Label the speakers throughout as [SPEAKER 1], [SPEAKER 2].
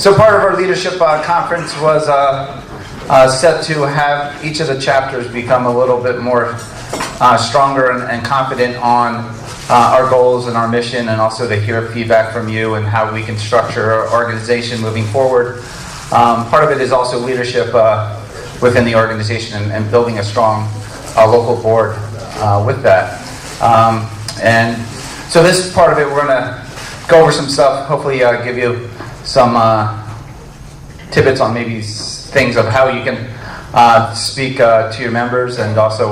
[SPEAKER 1] So part of our leadership conference was set to have each of the chapters become a little bit more stronger and confident on our goals and our mission, and also to hear feedback from you and how we can structure our organization moving forward. Part of it is also leadership within the organization and building a strong local board with that. And so this part of it, we're going to go over some stuff, hopefully give you some tidbits on maybe things of how you can speak to your members, and also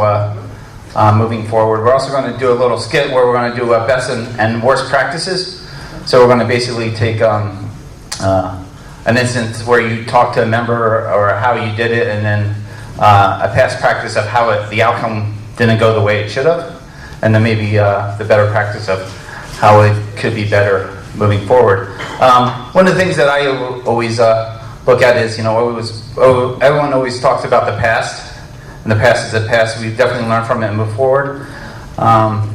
[SPEAKER 1] moving forward. We're also going to do a little skit where we're going to do best and worst practices. So we're going to basically take an instance where you talk to a member or how you did it, and then a past practice of how the outcome didn't go the way it should have, and then maybe the better practice of how it could be better moving forward. One of the things that I always look at is, everyone always talks about the past, and the past is the past. We definitely learn from it and move forward.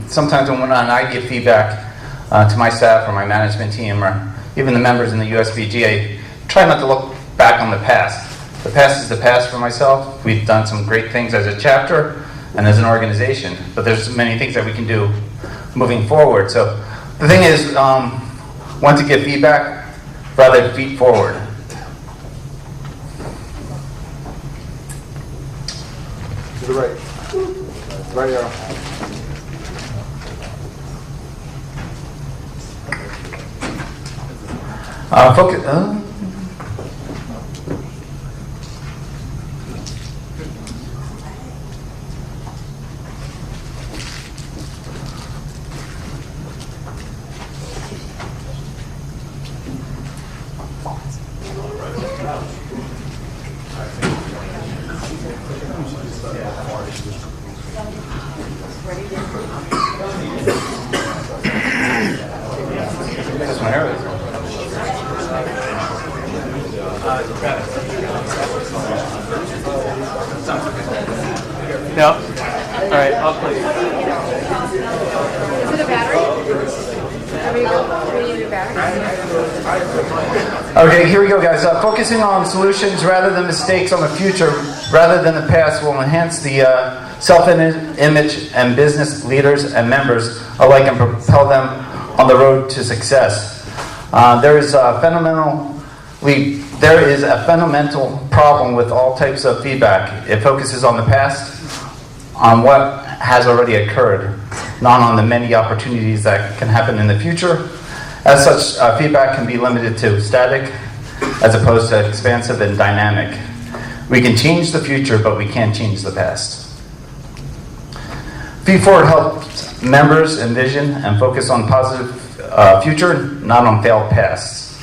[SPEAKER 1] Sometimes when I give feedback to my staff or my management team, or even the members in the USBG, I try not to look back on the past. The past is the past for myself. We've done some great things as a chapter and as an organization, but there's many things that we can do moving forward. So the thing is, want to give feedback rather than feet forward.
[SPEAKER 2] To the right. Right arrow.
[SPEAKER 1] Focus.
[SPEAKER 3] No? Alright, I'll play.
[SPEAKER 4] Is it a battery? Are we using a battery?
[SPEAKER 1] Okay, here we go, guys. Focusing on solutions rather than mistakes on the future, rather than the past, will enhance the self-image and business leaders and members alike, and propel them on the road to success. There is a fundamental problem with all types of feedback. It focuses on the past, on what has already occurred, not on the many opportunities that can happen in the future. As such, feedback can be limited to static as opposed to expansive and dynamic. We can change the future, but we can't change the past. Feed Forward helps members envision and focus on positive future, not on failed pasts.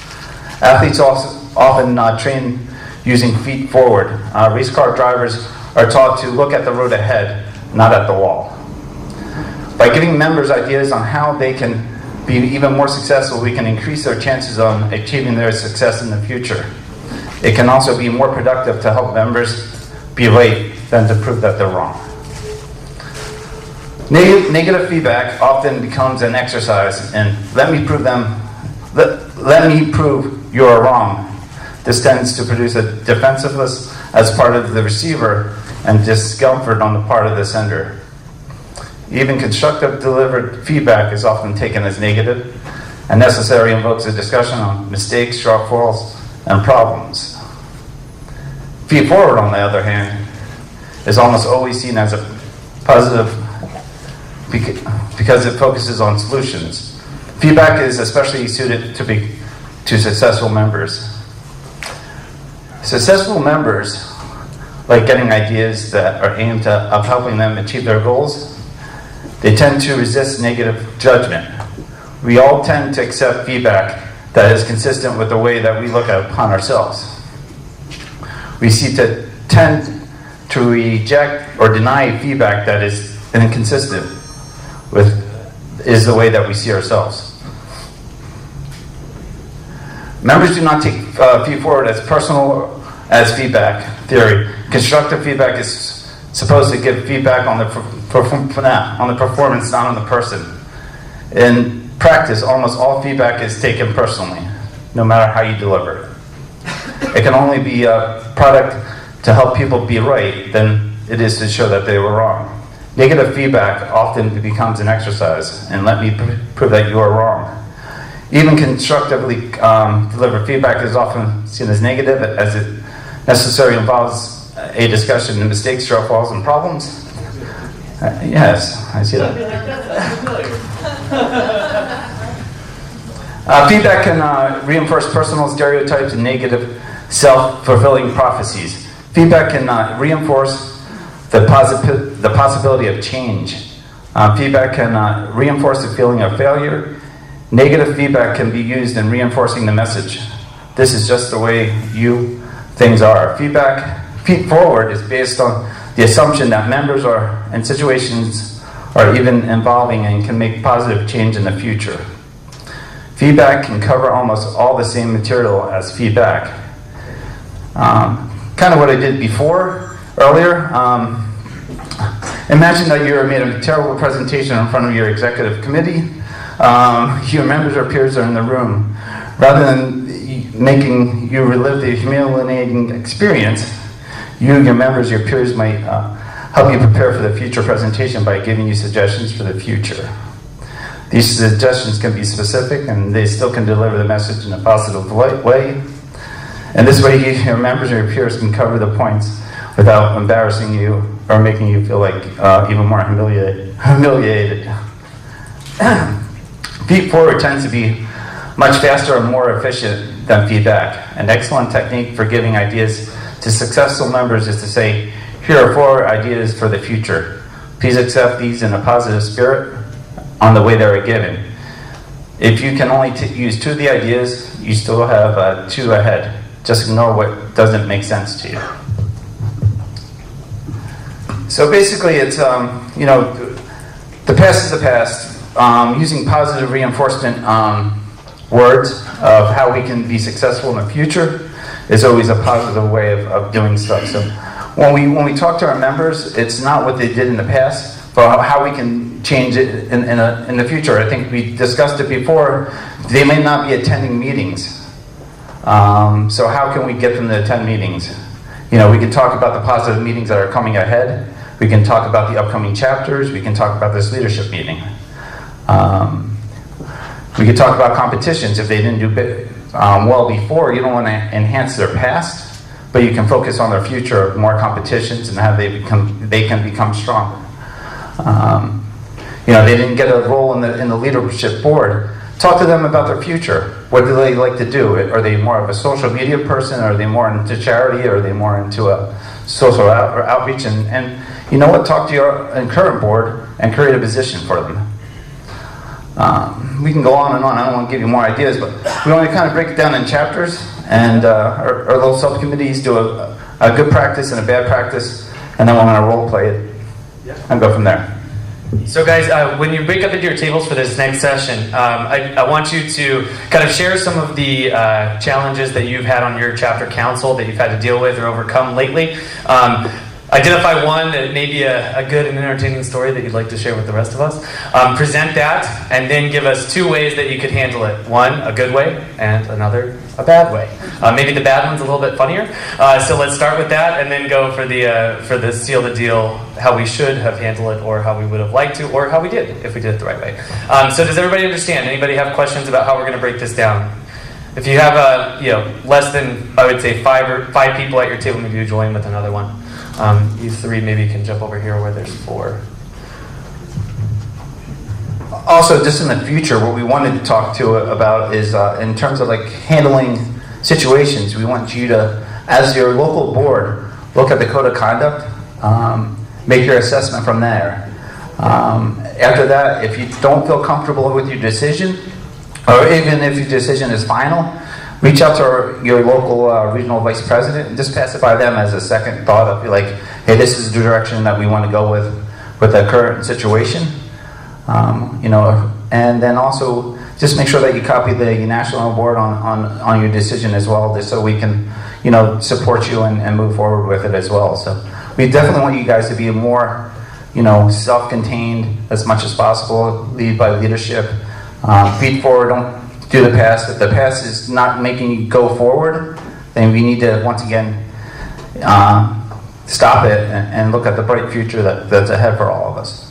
[SPEAKER 1] Athletes also often train using Feet Forward. Race car drivers are taught to look at the road ahead, not at the wall. By giving members ideas on how they can be even more successful, we can increase their chances on achieving their success in the future. It can also be more productive to help members be right than to prove that they're wrong. Negative feedback often becomes an exercise in let me prove you are wrong. This tends to produce a defensiveness as part of the receiver and discomfort on the part of the sender. Even constructive delivered feedback is often taken as negative, and necessary invokes a discussion on mistakes, shortfalls, and problems. Feed Forward, on the other hand, is almost always seen as a positive because it focuses on solutions. Feedback is especially suited to successful members. Successful members like getting ideas that are aimed at helping them achieve their goals. They tend to resist negative judgment. We all tend to accept feedback that is consistent with the way that we look upon ourselves. We tend to reject or deny feedback that is inconsistent is the way that we see ourselves. Members do not take Feed Forward as personal as feedback theory. Constructive feedback is supposed to give feedback on the performance, not on the person. In practice, almost all feedback is taken personally, no matter how you deliver it. it can only be a product to help people be right than it is to show that they were wrong. Negative feedback often becomes an exercise, and let me prove that you are wrong. Even constructively delivered feedback is often seen as negative, as it necessarily involves a discussion of mistakes, shortfalls, and problems. Yes, I see that. Feedback can reinforce personal stereotypes and negative self-fulfilling prophecies. Feedback can reinforce the possibility of change. Feedback can reinforce the feeling of failure. Negative feedback can be used in reinforcing the message. This is just the way things are. Feed forward is based on the assumption that members are in situations are even involving and can make positive change in the future. Feedback can cover almost all the same material as feedback. Kind of what I did earlier. Imagine that you made a terrible presentation in front of your executive committee. Your members or peers are in the room. Rather than making you relive the humiliating experience, your members, your peers might help you prepare for the future presentation by giving you suggestions for the future. These suggestions can be specific, and they still can deliver the message in a positive way. And this way, your members or your peers can cover the points without embarrassing you or making you feel like even more humiliated. Feed forward tends to be much faster and more efficient than feedback. An excellent technique for giving ideas to successful members is to say, here are 4 ideas for the future. Please accept these in a positive spirit on the way they are given. If you can only use 2 of the ideas, you still have 2 ahead. Just ignore what doesn't make sense to you. So basically it's, the past is the past. Using positive reinforcement words of how we can be successful in the future is always a positive way of doing stuff. So when we talk to our members, it's not what they did in the past, but how we can change it in the future. I think we discussed it before. They may not be attending meetings. So how can we get them to attend meetings? We can talk about the positive meetings that are coming ahead. We can talk about the upcoming chapters. We can talk about this leadership meeting. We could talk about competitions. If they didn't do well before, you don't want to enhance their past, but you can focus on their future of more competitions and how they can become stronger. They didn't get a role in the leadership board. Talk to them about their future. What do they like to do? Are they more of a social media person? Are they more into charity? Are they more into a social outreach? And you know what? Talk to your current board and create a position for them. We can go on and on. I don't want to give you more ideas, but we want to kind of break it down in chapters, and our little subcommittees do a good practice and a bad practice, and then we're going to role play it and go from there.
[SPEAKER 3] So guys, when you break up into your tables for this next session, I want you to kind of share some of the challenges that you've had on your chapter council that you've had to deal with or overcome lately. Identify one that may be a good and entertaining story that you'd like to share with the rest of us. Present that, and then give us 2 ways that you could handle it. One, a good way, and another, a bad way. Maybe the bad one's a little bit funnier. So let's start with that, and then go for the seal the deal, how we should have handled it, or how we would have liked to, or how we did, if we did it the right way. So does everybody understand? Anybody have questions about how we're going to break this down? If you have less than, I would say, 5 people at your table, maybe you join with another one. You 3 maybe can jump over here where there's 4.
[SPEAKER 1] Also, just in the future, what we wanted to talk about is in terms of handling situations. We want you to, as your local board, look at the code of conduct, make your assessment from there. After that, if you don't feel comfortable with your decision, or even if your decision is final, reach out to your local regional vice president and just pacify them as a second thought of hey, this is the direction that we want to go with the current situation. And then also just make sure that you copy the national board on your decision as well, just so we can, support you and move forward with it as well. So we definitely want you guys to be more, self-contained as much as possible, lead by leadership, feed forward, don't do the past. If the past is not making you go forward, then we need to once again stop it and look at the bright future that's ahead for all of us.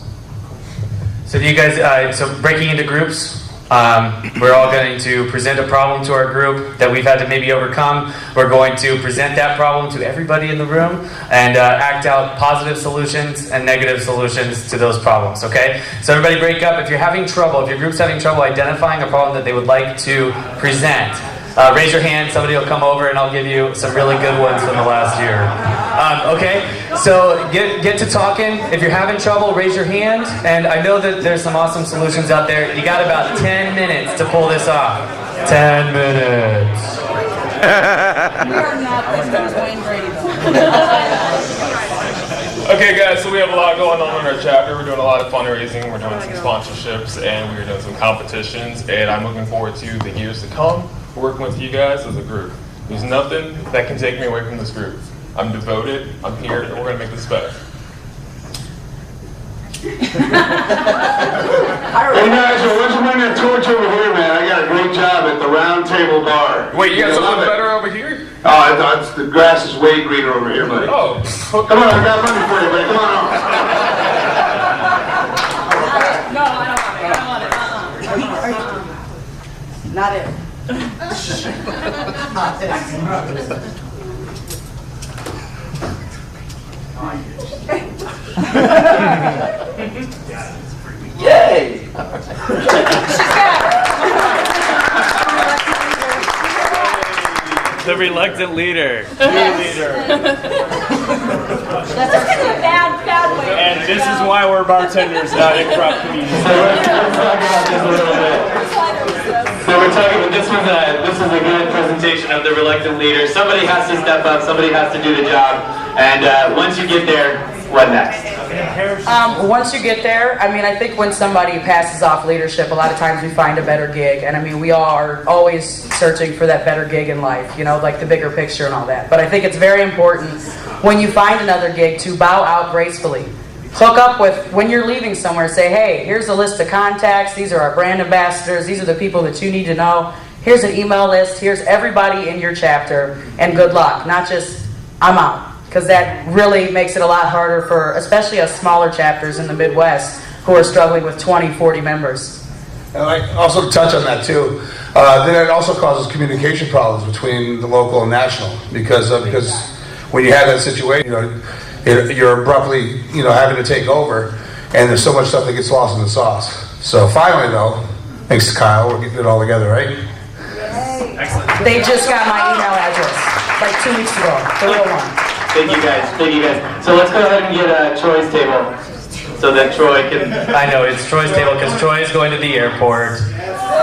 [SPEAKER 3] So do you guys, so breaking into groups, we're all going to present a problem to our group that we've had to maybe overcome. We're going to present that problem to everybody in the room and act out positive solutions and negative solutions to those problems, okay? So everybody break up. If you're having trouble, if your group's having trouble identifying a problem that they would like to present, raise your hand, somebody will come over and I'll give you some really good ones from the last year. Okay, so get to talking. If you're having trouble, raise your hand. And I know that there's some awesome solutions out there. You got about 10 minutes to pull this off. 10 minutes.
[SPEAKER 5] We are not this much Wayne Brady though.
[SPEAKER 6] Okay guys, so we have a lot going on in our chapter. We're doing a lot of fundraising, we're doing some sponsorships, and we're doing some competitions, and I'm looking forward to the years to come, working with you guys as a group. There's nothing that can take me away from this group. I'm devoted, I'm here, and we're going to make this better.
[SPEAKER 2] Hey guys, what's the winning torch over here, man? I got a great job at the Round Table Bar.
[SPEAKER 6] Wait, you got
[SPEAKER 2] love
[SPEAKER 6] something
[SPEAKER 2] it.
[SPEAKER 6] better over here?
[SPEAKER 2] Oh, the grass is way greener over here, buddy.
[SPEAKER 6] Oh,
[SPEAKER 2] Come on, I got money for you, buddy. Come on out.
[SPEAKER 5] No, I don't want it. Not it.
[SPEAKER 2] Yay!
[SPEAKER 7] The reluctant leader.
[SPEAKER 5] Bad way.
[SPEAKER 7] And this is why we're bartenders, not improv comedians.
[SPEAKER 8] So we're talking about this is a good presentation of the reluctant leader. Somebody has to step up, somebody has to do the job, and once you get there, what next?
[SPEAKER 5] Once you get there, I mean, I think when somebody passes off leadership, a lot of times we find a better gig. And I mean, we all are always searching for that better gig in life, you know, like the bigger picture and all that. But I think it's very important when you find another gig to bow out gracefully. Hook up with, when you're leaving somewhere, say, hey, here's a list of contacts. These are our brand ambassadors. These are the people that you need to know. Here's an email list. Here's everybody in your chapter. And good luck. Not just, I'm out. Because that really makes it a lot harder for, especially us smaller chapters in the Midwest who are struggling with 20, 40 members.
[SPEAKER 2] And I also touch on that too. Then it also causes communication problems between the local and national because when you have that situation, you're abruptly having to take over, and there's so much stuff that gets lost in the sauce. So finally, though, thanks to Kyle, we're getting it all together, right?
[SPEAKER 3] Excellent.
[SPEAKER 5] They just got my email address like 2 weeks ago, the real one.
[SPEAKER 8] Thank you guys, thank you guys. So let's go ahead and get Troy's table so that Troy can...
[SPEAKER 3] I know, it's Troy's table because Troy is going to the airport.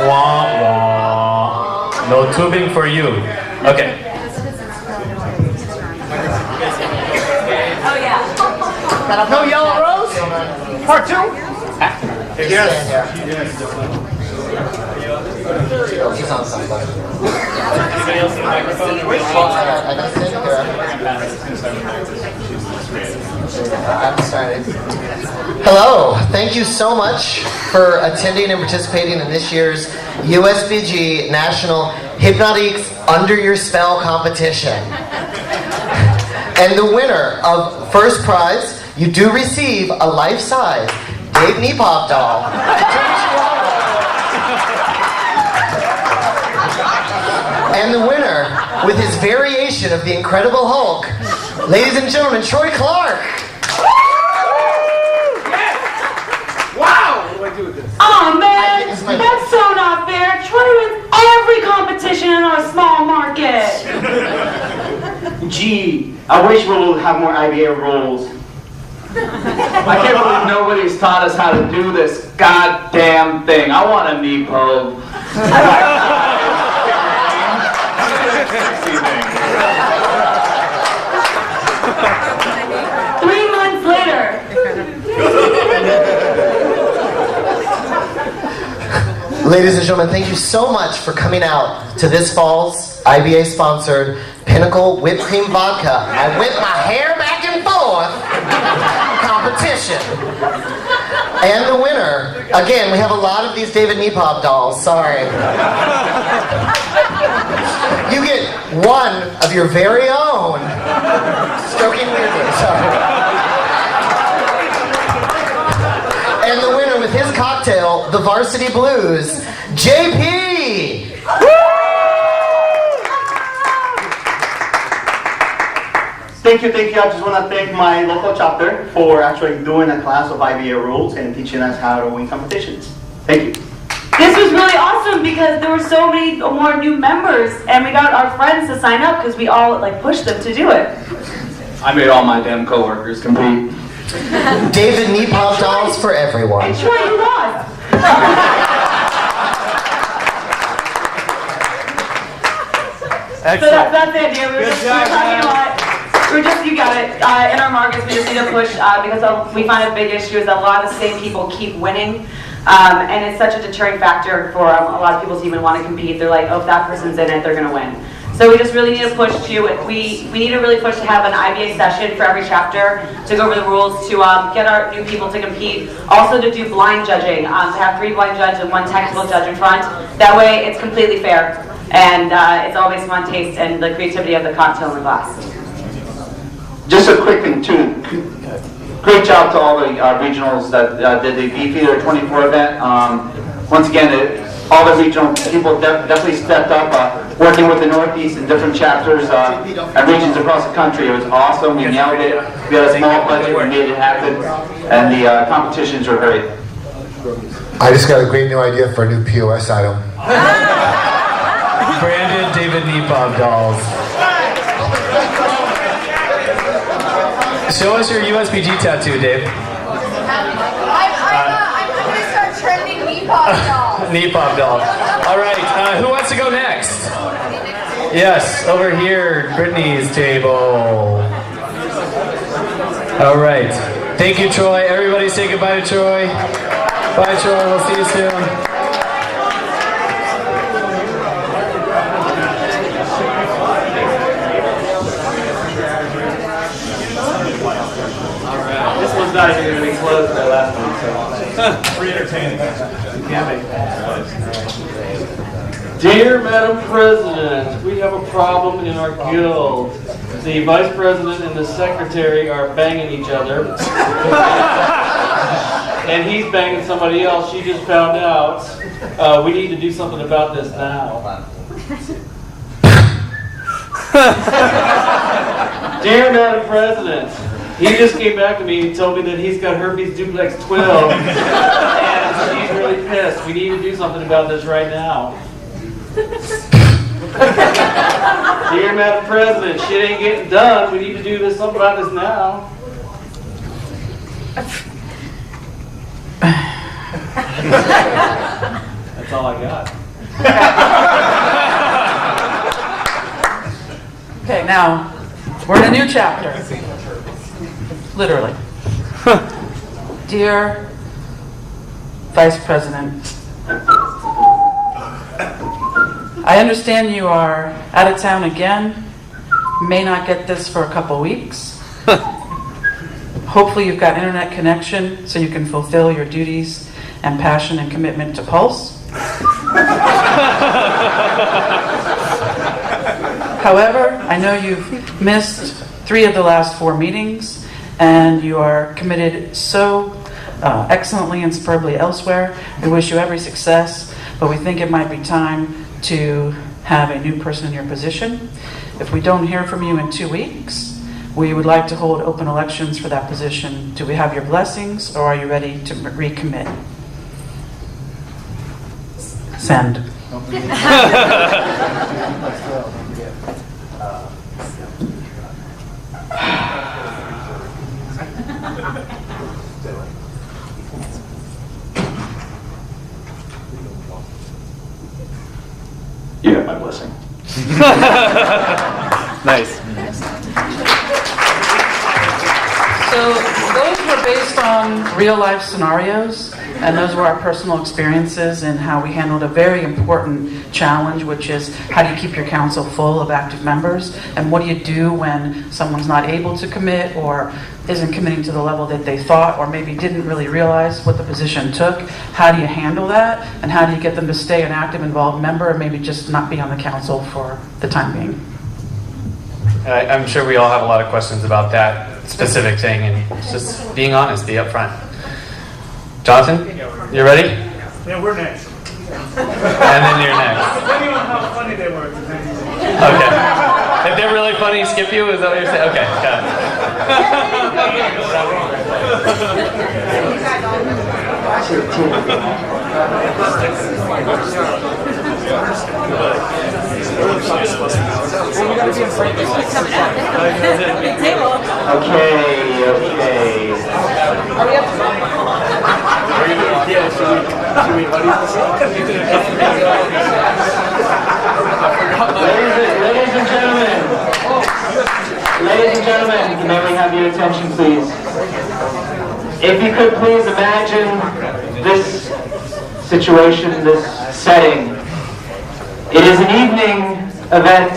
[SPEAKER 3] Wah, wah. No tubing for you. Okay.
[SPEAKER 5] Oh, yeah.
[SPEAKER 2] No yellow rose? Part 2? Yes.
[SPEAKER 9] He's on something.
[SPEAKER 7] Anybody else in the microphone?
[SPEAKER 9] I'm started. Hello, thank you so much for attending and participating in this year's USBG National Hypnotics Under Your Spell competition. And the winner of first prize, you do receive a life-size Dave Nepop doll. And the winner, with his variation of the Incredible Hulk, ladies and gentlemen, Troy Clark.
[SPEAKER 2] Wow! What do I do with this?
[SPEAKER 10] Oh man, that's so not fair. Troy wins every competition in our small market.
[SPEAKER 8] Gee, I wish we would have more IBA rules. I can't believe nobody's taught us how to do this goddamn thing. I want a knee probe.
[SPEAKER 10] 3 months later.
[SPEAKER 9] Ladies and gentlemen, thank you so much for coming out to this fall's IBA-sponsored Pinnacle Whipped Cream Vodka. I whip my hair back and forth competition. And the winner, again, we have a lot of these David Nepop dolls, sorry. You get one of your very own. Stroking weirdly, sorry. And the winner with his cocktail, the Varsity Blues, JP!
[SPEAKER 11] Thank you. I just want to thank my local chapter for actually doing a class of IBA rules and teaching us how to win competitions. Thank you.
[SPEAKER 10] This was really awesome because there were so many more new members, and we got our friends to sign up because we all pushed them to do it.
[SPEAKER 11] I made all my damn coworkers compete.
[SPEAKER 9] David Nepal dolls for everyone.
[SPEAKER 10] And Troy, you lost. So that's it, dear. We were just talking a lot. You got it. In our markets, we just need to push because we find a big issue is that a lot of the same people keep winning. And it's such a deterring factor for a lot of people to even want to compete. They're like, oh, if that person's in it, they're going to win. So we just really need to push we need to really push to have an IBA session for every chapter to go over the rules, to get our new people to compete. Also to do blind judging, to have 3 blind judges and 1 technical judge in front. That way it's completely fair. And it's all based on taste and the creativity of the cocktail in the glass.
[SPEAKER 11] Just a quick thing too. Great job to all the regionals that did the Beefeater 24 event. Once again, all the regional people definitely stepped up, working with the Northeast in different chapters and regions across the country. It was awesome. We nailed it. We had a small budget. We made it happen. And the competitions were great.
[SPEAKER 12] I just got a great new idea for a new POS item.
[SPEAKER 3] Branded David Nepal dolls. Show us your USBG tattoo, Dave.
[SPEAKER 4] I'm going to start trending Nepal dolls.
[SPEAKER 3] Nepal doll. All right, who wants to go next? Yes, over here, Brittany's table. All right. Thank you, Troy. Everybody say goodbye to Troy. Bye, Troy. We'll see you soon.
[SPEAKER 7] Not even going to be close to that last one, so.
[SPEAKER 6] Free entertaining.
[SPEAKER 7] Dear Madam President, we have a problem in our guild. The vice president and the secretary are banging each other. And he's banging somebody else. She just found out. We need to do something about this now. Dear Madam President, he just came back to me and told me that he's got herpes duplex 12, and she's really pissed. We need to do something about this right now. Dear Madam President, shit ain't getting done. We need to do something about this now. That's all I got.
[SPEAKER 5] Okay, now we're in a new chapter. Literally. Dear Vice President, I understand you are out of town again. May not get this for a couple weeks. Hopefully you've got internet connection so you can fulfill your duties and passion and commitment to Pulse. However, I know you've missed 3 of the last 4 meetings, and you are committed so excellently and superbly elsewhere. We wish you every success, but we think it might be time to have a new person in your position. If we don't hear from you in 2 weeks, we would like to hold open elections for that position. Do we have your blessings, or are you ready to recommit? Send.
[SPEAKER 11] You have my blessing.
[SPEAKER 3] Nice.
[SPEAKER 5] So those were based on real life scenarios, and those were our personal experiences and how we handled a very important challenge, which is how do you keep your council full of active members, and what do you do when someone's not able to commit or isn't committing to the level that they thought, or maybe didn't really realize what the position took. How do you handle that, and how do you get them to stay an active, involved member, and maybe just not be on the council for the time being?
[SPEAKER 3] I'm sure we all have a lot of questions about that specific thing, and just being honest, be upfront. Jonathan, you ready?
[SPEAKER 13] Yeah, we're next.
[SPEAKER 3] And then you're next.
[SPEAKER 13] Depending on how funny they were.
[SPEAKER 3] Okay. If they're really funny, skip you? Is that what you're saying? Okay, got
[SPEAKER 8] Ladies and gentlemen, may we have your attention, please? If you could please imagine this situation, this setting. It is an evening event.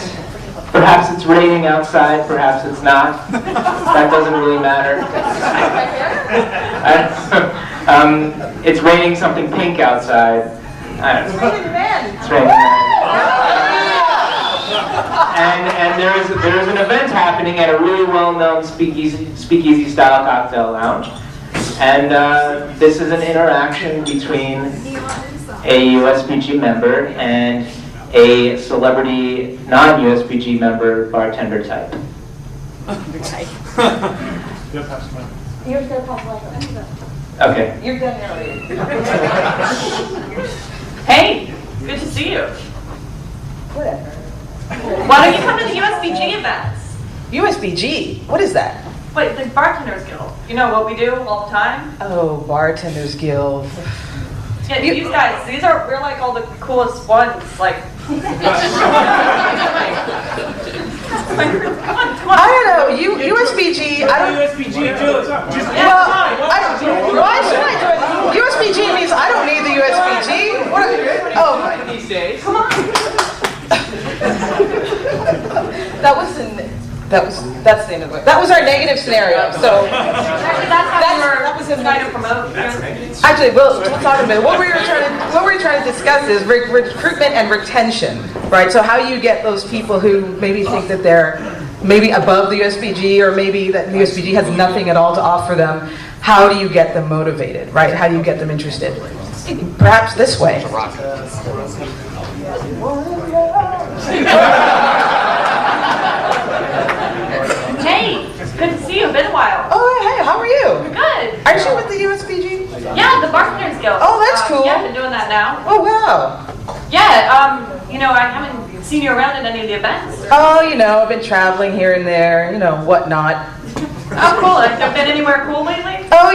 [SPEAKER 8] Perhaps it's raining outside, perhaps it's not. That doesn't really matter. It's raining something pink outside. I don't know. It's raining men. And there is an event happening at a really well-known speakeasy style cocktail lounge. And this is an interaction between a USBG member and a celebrity non-USBG member bartender type. Okay.
[SPEAKER 10] You're done already. Hey, good to see you.
[SPEAKER 5] Whatever.
[SPEAKER 10] Why don't you come to the USBG events?
[SPEAKER 5] USBG? What is that?
[SPEAKER 10] Wait, the Bartenders Guild. You know what we do all the time?
[SPEAKER 5] Oh, Bartenders Guild.
[SPEAKER 10] Yeah, these guys, we're like all the coolest ones, like. Come on.
[SPEAKER 5] I don't know, USBG, I don't.
[SPEAKER 13] USBG, do it.
[SPEAKER 5] Why should I do it? USBG means I don't need the USBG. Oh,
[SPEAKER 10] These days.
[SPEAKER 5] come on. That's the end of it. That was our negative scenario. So
[SPEAKER 10] Actually, that was a trying to promote.
[SPEAKER 5] actually, we'll talk a minute. What we were trying to discuss is recruitment and retention, right? So how you get those people who maybe think that they're maybe above the USBG, or maybe that the USBG has nothing at all to offer them. How do you get them motivated, right? How do you get them interested? Perhaps this way.
[SPEAKER 10] Hey, good to see you. Been a while.
[SPEAKER 5] Oh, hey, how are you?
[SPEAKER 10] Good.
[SPEAKER 5] Aren't you with the USBG?
[SPEAKER 10] Yeah, the Bartenders Guild.
[SPEAKER 5] Oh, that's cool.
[SPEAKER 10] Yeah, I've been doing that now.
[SPEAKER 5] Oh, wow.
[SPEAKER 10] Yeah, I haven't seen you around at any of the events.
[SPEAKER 5] Oh, I've been traveling here and there, whatnot.
[SPEAKER 10] Oh, cool. Have you been anywhere cool lately?
[SPEAKER 5] Oh,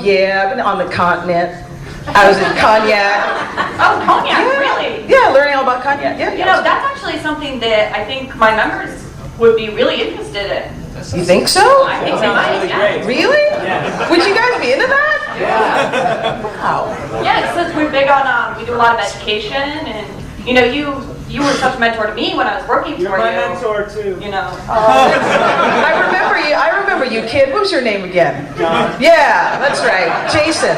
[SPEAKER 5] yeah, I've been on the continent. I was in Cognac.
[SPEAKER 10] Oh, cognac, really?
[SPEAKER 5] Yeah, learning all about Cognac. Yeah.
[SPEAKER 10] That's actually something that I think my members would be really interested in.
[SPEAKER 5] You think so?
[SPEAKER 10] I think they might, yeah.
[SPEAKER 5] Really? Yeah. Would you guys be into that?
[SPEAKER 10] Yeah.
[SPEAKER 5] Wow.
[SPEAKER 10] Yeah, since we're big on, we do a lot of education, and, you were such a mentor to me when I was working for you.
[SPEAKER 13] You're my mentor, too.
[SPEAKER 5] I remember you, kid. What was your name again? John. Yeah, that's right. Jason.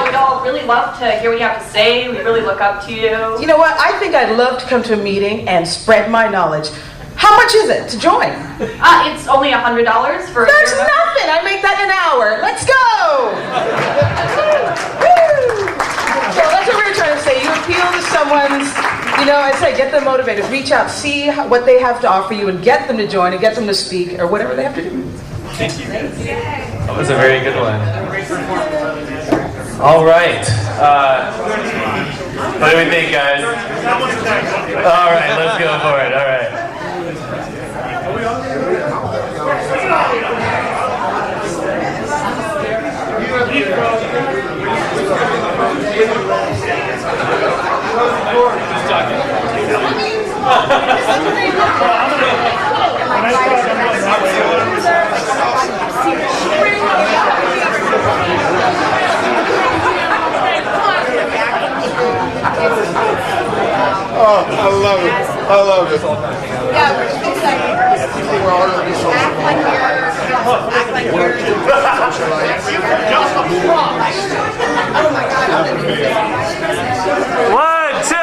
[SPEAKER 10] We'd all really love to hear what you have to say. We really look up to you.
[SPEAKER 5] You know what? I think I'd love to come to a meeting and spread my knowledge. How much is it to join?
[SPEAKER 10] It's only $100 for.
[SPEAKER 5] That's nothing. I make that in an hour. Let's go. So that's what we were trying to say. You appeal to someone's, I say get them motivated. Reach out, see what they have to offer you, and get them to join, and get them to speak, or whatever they have to do.
[SPEAKER 3] Thank you. That was a very good one. All right. What do we think, guys? All right, let's go for it. All right.
[SPEAKER 2] Oh, I love it. I love it.
[SPEAKER 4] Yeah, we're just excited. Act like you're Oh my God.
[SPEAKER 3] One, 3,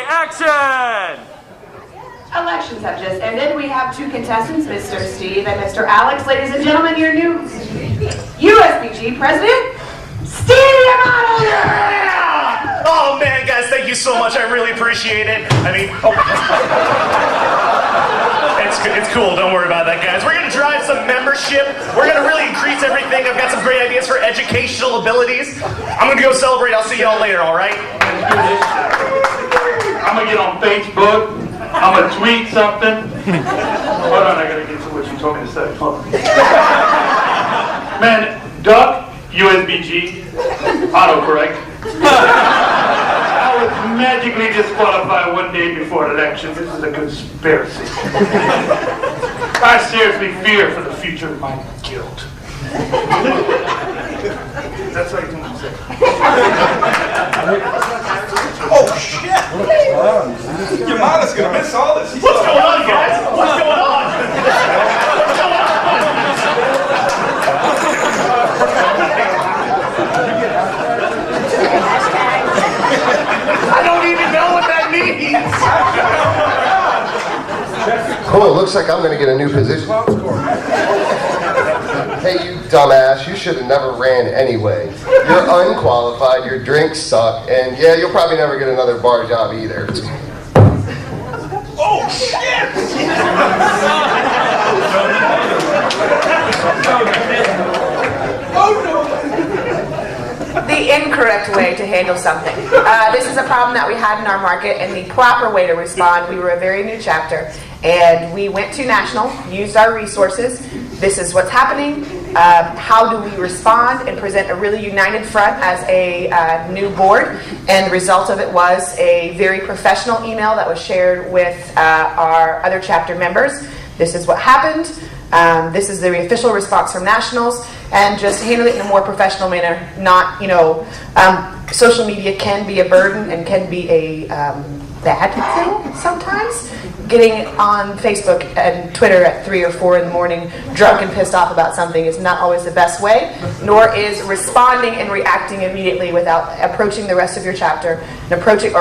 [SPEAKER 3] action!
[SPEAKER 10] Elections have just ended. We have two contestants, Mr. Steve and Mr. Alex. Ladies and gentlemen, your new USBG president, Steve Yamato!
[SPEAKER 14] Yeah! Oh man, guys, thank you so much. I really appreciate it. I mean, it's cool. Don't worry about that, guys. We're gonna drive some membership. We're gonna really increase everything. I've got some great ideas for educational abilities. I'm gonna go celebrate. I'll see y'all later. All right?
[SPEAKER 15] I'm gonna get on Facebook. I'm gonna tweet something. Hold on, I gotta get to what you told me to say. Man, duck, USBG, autocorrect. I was magically disqualified one day before election. This is a conspiracy. I seriously fear for the future of my guilt. That's what you told me to say.
[SPEAKER 16] Oh shit! Your mom is gonna miss all this.
[SPEAKER 14] What's going on, guys? What's going on? I don't even know what that means.
[SPEAKER 12] Cool, looks like I'm gonna get a new position. Hey, you dumbass, you should have never ran anyway. You're unqualified, your drinks suck, and yeah, you'll probably never get another bar job either.
[SPEAKER 16] Oh shit! Oh no!
[SPEAKER 10] The incorrect way to handle something. This is a problem that we had in our market, and the proper way to respond, we were a very new chapter, and we went to national, used our resources. This is what's happening. How do we respond and present a really united front as a new board? And the result of it was a very professional email that was shared with our other chapter members. This is what happened. This is the official response from nationals, and just handle it in a more professional manner. Not, social media can be a burden and can be a bad thing sometimes. Getting on Facebook and Twitter at 3 or 4 in the morning, drunk and pissed off about something, is not always the best way, nor is responding and reacting immediately without approaching the rest of your chapter, and approaching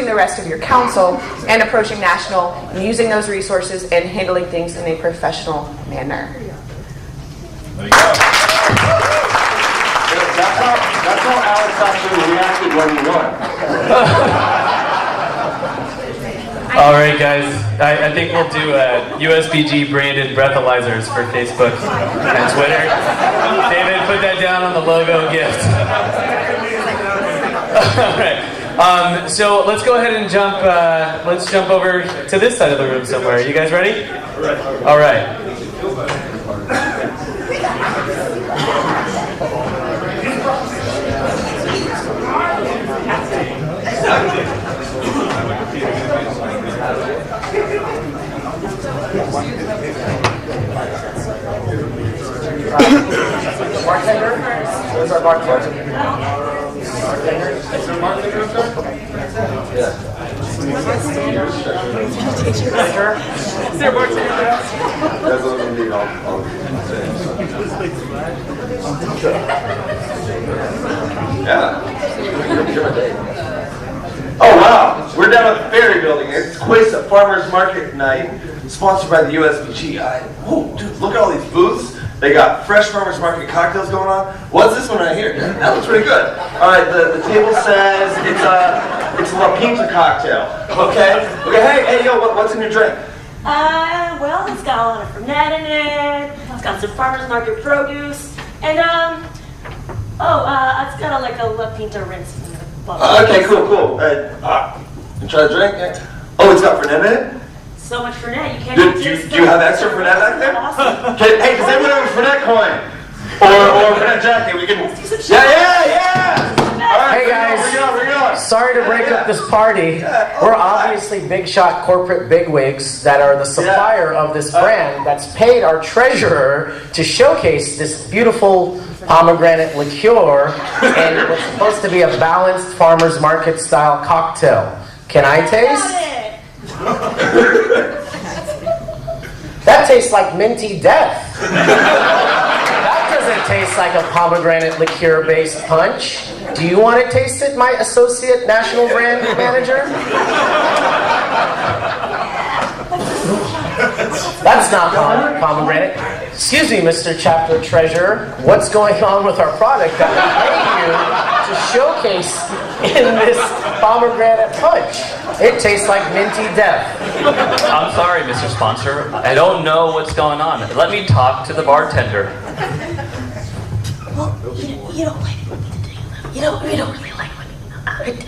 [SPEAKER 10] the rest of your council, and approaching national, and using those resources and handling things in a professional manner.
[SPEAKER 11] There you go. That's how Alex actually reacted when he won.
[SPEAKER 3] All right, guys. I think we'll do USBG branded breathalyzers for Facebook and Twitter. David, put that down on the logo gift. All right. So let's go ahead and jump. Let's jump over to this side of the room somewhere. You guys ready? All right.
[SPEAKER 9] Bartender? Where's our bartender? Bartender? Is there a bartender up there? Yeah. Is there a bartender? That's what we need all
[SPEAKER 17] Oh wow, we're down at the Ferry Building. It's Quasa Farmers Market night, sponsored by the USBG. Oh, dude, look at all these booths. They got fresh farmers market cocktails going on. What's this one right here? That looks pretty good. All right, the table says it's a La Pinta cocktail. Okay. Hey, yo, what's in your drink?
[SPEAKER 18] Well, it's got a lot of Fernet in it. It's got some farmers market produce, and it's got like a La Pinta rinse in the bottle.
[SPEAKER 17] Okay, cool. You try the drink? Yeah. Oh, it's got Fernet in it?
[SPEAKER 18] So much Fernet, you can't.
[SPEAKER 17] Do you have extra Fernet back there?
[SPEAKER 18] Awesome.
[SPEAKER 17] Hey, does anyone have a Fernet coin? Or a Fernet jacket? We can. Yeah. All right,
[SPEAKER 19] Hey guys,
[SPEAKER 17] we're going.
[SPEAKER 19] Sorry to break up this party. We're obviously big shot corporate bigwigs that are the supplier of this brand that's paid our treasurer to showcase this beautiful pomegranate liqueur and what's supposed to be a balanced farmer's market style cocktail. Can I taste? That tastes like minty death. That doesn't taste like a pomegranate liqueur based punch. Do you want to taste it, my associate national brand manager? That's not pomegranate. Excuse me, Mr. Chapter Treasurer. What's going on with our product that we paid you to showcase in this pomegranate punch? It tastes like minty death.
[SPEAKER 20] I'm sorry, Mr. Sponsor. I don't know what's going on. Let me talk to the bartender.
[SPEAKER 18] Well, you don't like what we did. You don't really like what I did.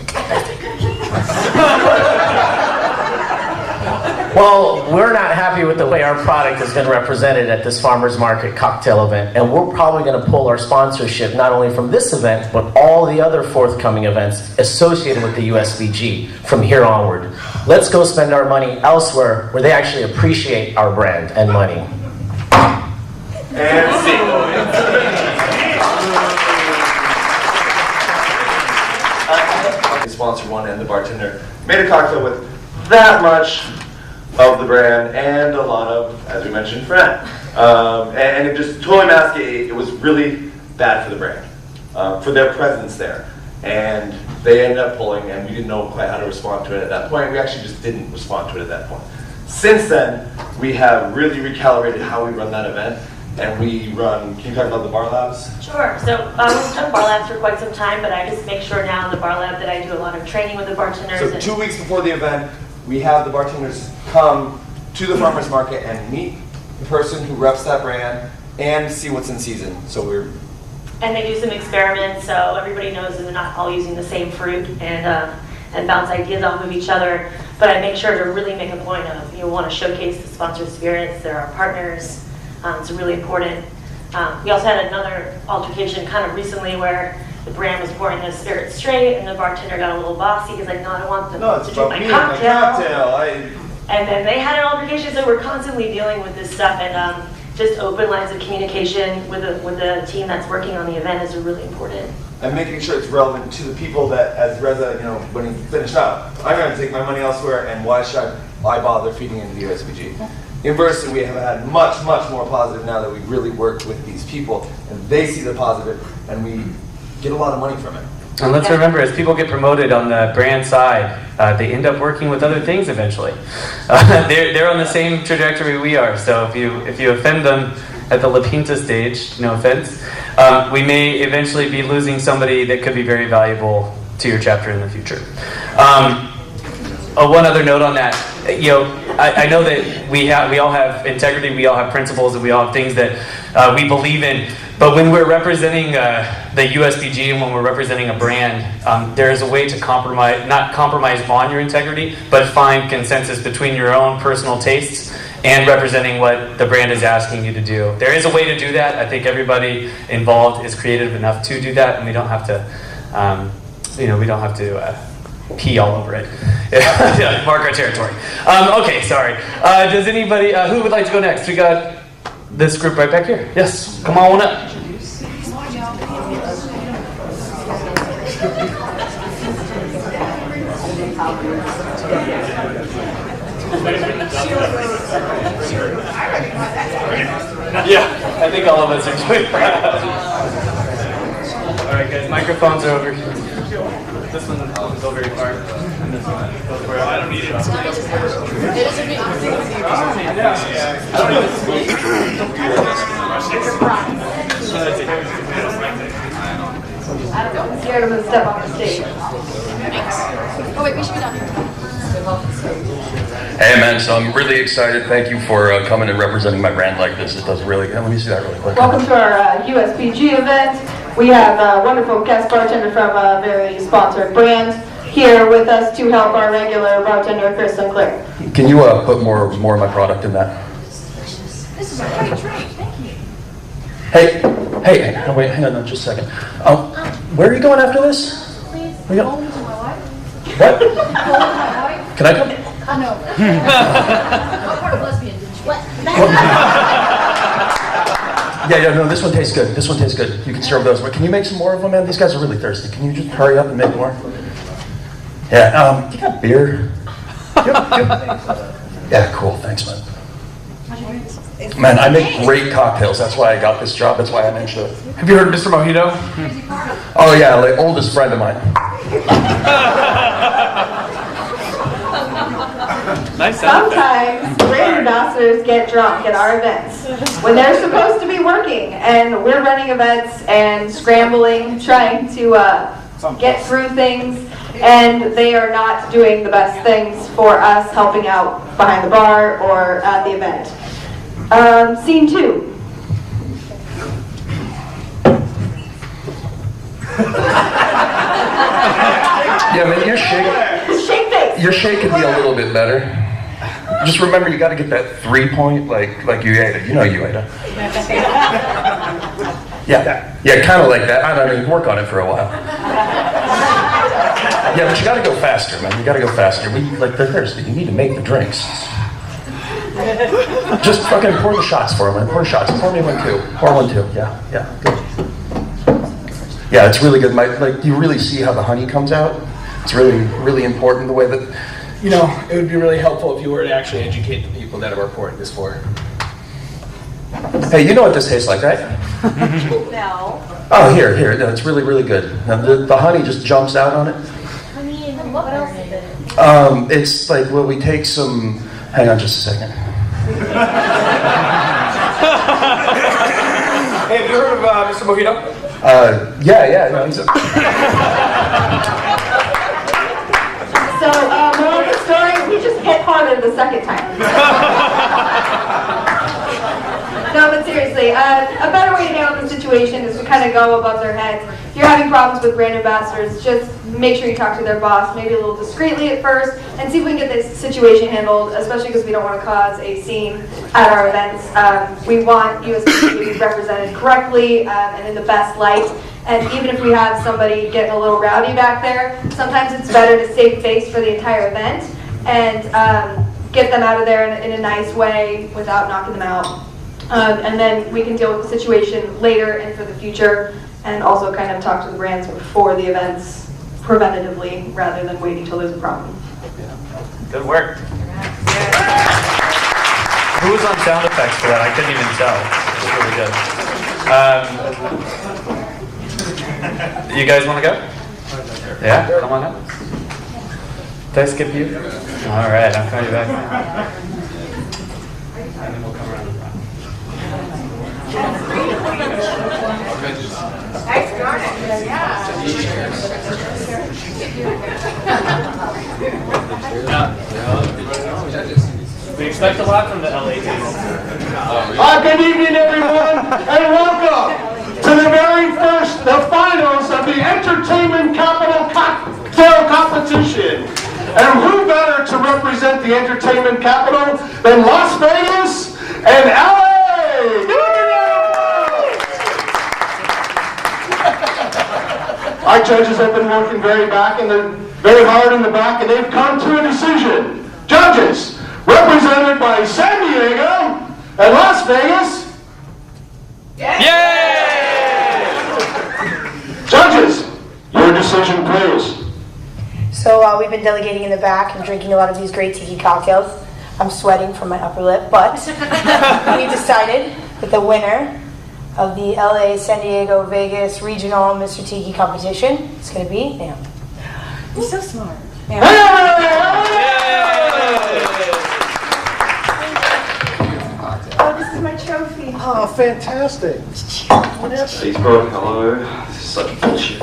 [SPEAKER 19] Well, we're not happy with the way our product has been represented at this farmers market cocktail event, and we're probably going to pull our sponsorship not only from this event, but all the other forthcoming events associated with the USBG from here onward. Let's go spend our money elsewhere where they actually appreciate our brand and money.
[SPEAKER 17] And the sponsor one and the bartender made a cocktail with that much of the brand and a lot of, as we mentioned, Fran. And it just totally masked it. It was really bad for the brand, for their presence there. And they ended up pulling, and we didn't know quite how to respond to it at that point. We actually just didn't respond to it at that point. Since then, we have really recalibrated how we run that event. And we run, can you talk about the bar labs?
[SPEAKER 18] Sure. So we've done bar labs for quite some time, but I just make sure now in the bar lab that I do a lot of training with the bartenders.
[SPEAKER 17] So 2 weeks before the event, we have the bartenders come to the farmer's market and meet the person who reps that brand and see what's in season. So
[SPEAKER 18] And they do some experiments, so everybody knows that they're not all using the same fruit and bounce ideas off of each other. But I make sure to really make a point of, you want to showcase the sponsor's spirits. They're our partners. It's really important. We also had another altercation kind of recently where the brand was pouring the spirit straight, and the bartender got a little bossy. He's like, "No, I don't want them to drink my cocktail." And then they had an altercation, so we're constantly dealing with this stuff, and just open lines of communication with the team that's working on the event is really important.
[SPEAKER 17] And making sure it's relevant to the people that, as Reza, when he finished up, I'm going to take my money elsewhere, and why should I bother feeding into the USBG? Inversely, we have had much, much more positive now that we've really worked with these people, and they see the positive, and we get a lot of money from it.
[SPEAKER 3] And let's remember, as people get promoted on the brand side, they end up working with other things eventually. They're on the same trajectory we are. So if you offend them at the La Pinta stage, no offense, we may eventually be losing somebody that could be very valuable to your chapter in the future. One other note on that, I know that we all have integrity, we all have principles, and we all have things that we believe in. But when we're representing the USBG and when we're representing a brand, there is a way to not compromise on your integrity, but find consensus between your own personal tastes and representing what the brand is asking you to do. There is a way to do that. I think everybody involved is creative enough to do that, and we don't have to, pee all over it. Yeah, mark our territory. Okay, sorry. Does anybody, who would like to go next? We got this group right back here. Yes, come on up. Yeah, I think all of us are doing that. All right, guys, microphones are over here. This one doesn't go very far, and this one goes where I don't need it.
[SPEAKER 4] I'm scared I'm going to step off the stage. Oh wait, we should be down here.
[SPEAKER 21] Hey man, so I'm really excited. Thank you for coming and representing my brand like this. It does really good. Let me see that really quick.
[SPEAKER 10] Welcome to our USBG event. We have a wonderful guest bartender from a very sponsored brand here with us to help our regular bartender, Chris Sinclair.
[SPEAKER 21] Can you put more of my product in that?
[SPEAKER 4] This is a great drink. Thank you.
[SPEAKER 21] Hey, wait, hang on just a second. Where are you going after this?
[SPEAKER 4] Please,
[SPEAKER 21] We got-
[SPEAKER 4] home to my wife.
[SPEAKER 21] What?
[SPEAKER 4] Home to my wife.
[SPEAKER 21] Can I come?
[SPEAKER 4] No. I'm part of lesbian, didn't you? What?
[SPEAKER 21] Yeah, no, this one tastes good. This one tastes good. You can serve those. But can you make some more of them, man? These guys are really thirsty. Can you just hurry up and make more? Yeah, you got beer? Yeah, cool. Thanks, man. Man, I make great cocktails. That's why I got this job. That's why I'm into it.
[SPEAKER 3] Have you heard of Mr. Mojito?
[SPEAKER 21] Oh yeah, like oldest friend of mine.
[SPEAKER 4] Sometimes brand ambassadors get drunk at our events when they're supposed to be working, and we're running events and scrambling, trying to get through things, and they are not doing the best things for us, helping out behind the bar or at the event. Scene 2.
[SPEAKER 21] Yeah, man, you're shaking me a little bit better. Just remember, you got to get that 3-point, like Ueda. You know Ueda. Yeah, kind of like that. I don't know. Work on it for a while. Yeah, but you got to go faster, man. You got to go faster. They're thirsty. You need to make the drinks. Just fucking pour the shots for them, man. Pour shots. Pour me one too. Pour one too. Yeah, good. Yeah, it's really good. You really see how the honey comes out. It's really, really important the way that.
[SPEAKER 1] You know, it would be really helpful if you were to actually educate the people that we're pouring this for.
[SPEAKER 21] Hey, you know what this tastes like, right?
[SPEAKER 4] No.
[SPEAKER 21] Oh, here. No, it's really, really good. Now, the honey just jumps out on it.
[SPEAKER 18] I mean, what else is it?
[SPEAKER 21] It's like, well, we take some. Hang on just a second.
[SPEAKER 1] Hey, have you heard of Mr. Mojito?
[SPEAKER 21] Yeah. No, he's
[SPEAKER 4] So, moral of the story, we just hit harder the second time. No, but seriously, a better way to handle the situation is to kind of go above their heads. If you're having problems with brand ambassadors, just make sure you talk to their boss, maybe a little discreetly at first, and see if we can get this situation handled, especially because we don't want to cause a scene at our events. We want USBG to be represented correctly and in the best light. And even if we have somebody getting a little rowdy back there, sometimes it's better to save face for the entire event and get them out of there in a nice way without knocking them out. And then we can deal with the situation later and for the future, and also kind of talk to the brands before the events preventatively rather than waiting till there's a problem.
[SPEAKER 3] Good work. Who was on sound effects for that? I couldn't even tell. It was really good. You guys want to go? Yeah, come on up. Did I skip you? All right, I'm coming back. And then we'll come around the front.
[SPEAKER 4] Nice garnish.
[SPEAKER 3] We expect a lot from the LA table.
[SPEAKER 15] Good evening, everyone, and welcome to the finals of the Entertainment Capital Cocktail Competition. And who better to represent the entertainment capital than Las Vegas and LA? Our judges have been working very hard in the back, and they've come to a decision. Judges, represented by San Diego and Las Vegas. Yay! Judges, your decision, please.
[SPEAKER 22] So we've been delegating in the back and drinking a lot of these great tiki cocktails. I'm sweating from my upper lip, but we decided that the winner of the LA, San Diego, Vegas Regional Mr. Tiki competition is going to be Nam. You're so smart. Nam.
[SPEAKER 4] Oh, this is my trophy.
[SPEAKER 15] Oh, fantastic.
[SPEAKER 23] Facebook, hello. This is such bullshit.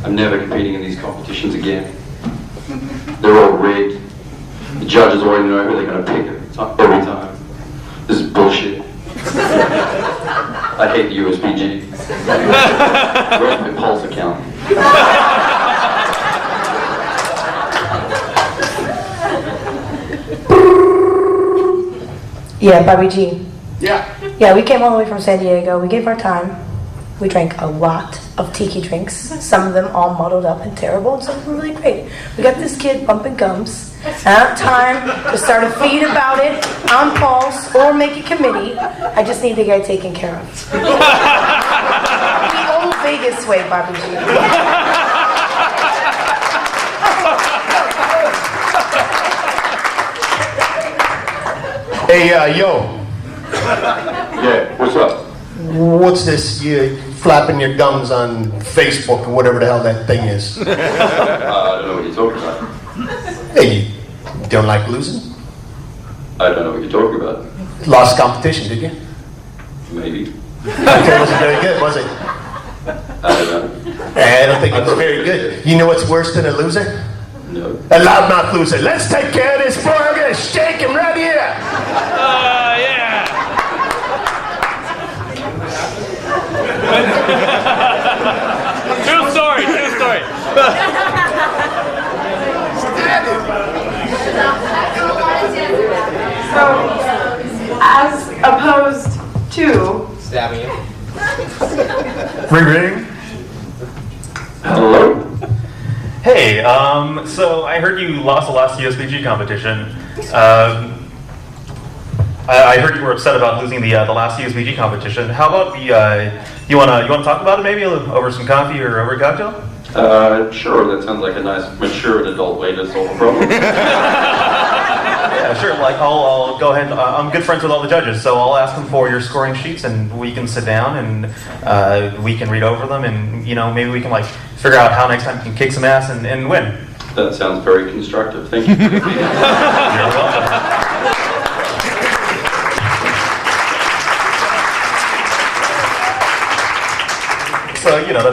[SPEAKER 23] I'm never competing in these competitions again. They're all rigged. The judges already know who they're going to pick every time. This is bullshit. I hate the USBG. Where's my Pulse account?
[SPEAKER 22] Yeah, Bobby G.
[SPEAKER 15] Yeah.
[SPEAKER 22] Yeah, we came all the way from San Diego. We gave our time. We drank a lot of tiki drinks. Some of them all muddled up and terrible, and some of them really great. We got this kid bumping gums. I don't have time to start a feed about it on Pulse or make a committee. I just need the guy taken care of. The old Vegas way, Bobby G.
[SPEAKER 6] Hey, yo.
[SPEAKER 23] Yeah, what's up?
[SPEAKER 6] What's this? You flapping your gums on Facebook or whatever the hell that thing is?
[SPEAKER 23] I don't know what you're talking about.
[SPEAKER 6] Hey, you don't like losing?
[SPEAKER 23] I don't know what you're talking about.
[SPEAKER 6] Lost competition, did you?
[SPEAKER 23] Maybe.
[SPEAKER 6] Okay, wasn't very good, was it?
[SPEAKER 23] I don't know.
[SPEAKER 6] I don't think it was very good. You know what's worse than a loser?
[SPEAKER 23] No.
[SPEAKER 6] A loudmouth loser. Let's take care of this boy. I'm gonna shake him right here.
[SPEAKER 13] Yeah. True story.
[SPEAKER 10] So, as opposed to
[SPEAKER 1] Stabbing him.
[SPEAKER 21] Ring ring.
[SPEAKER 23] Hello?
[SPEAKER 7] Hey, so I heard you lost the last USBG competition. I heard you were upset about losing the last USBG competition. How about you wanna talk about it maybe over some coffee or over a cocktail?
[SPEAKER 23] Sure, that sounds like a nice, mature and adult way to solve a problem.
[SPEAKER 7] Yeah, sure. Like I'll go ahead. I'm good friends with all the judges, so I'll ask them for your scoring sheets, and we can sit down and we can read over them, and maybe we can figure out how next time we can kick some ass and win.
[SPEAKER 23] That sounds very constructive. Thank you.
[SPEAKER 7] You're welcome.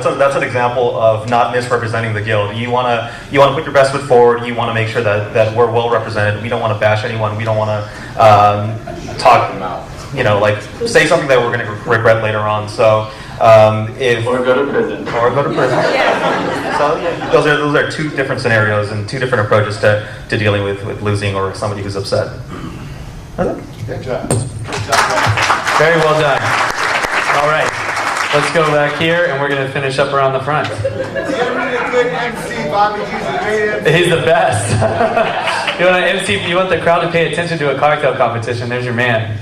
[SPEAKER 7] So that's an example of not misrepresenting the guild. You wanna put your best foot forward. You wanna make sure that we're well represented. We don't want to bash anyone. We don't want to talk, say something that we're going to regret later on. So
[SPEAKER 23] or go to prison.
[SPEAKER 7] So those are two different scenarios and two different approaches to dealing with losing or somebody who's upset.
[SPEAKER 3] Good job. Very well done. All right. Let's go back here, and we're going to finish up around the front.
[SPEAKER 8] He's a good MC, Bobby. He's a great MC.
[SPEAKER 3] He's the best. You want to MC? You want the crowd to pay attention to a cocktail competition? There's your man.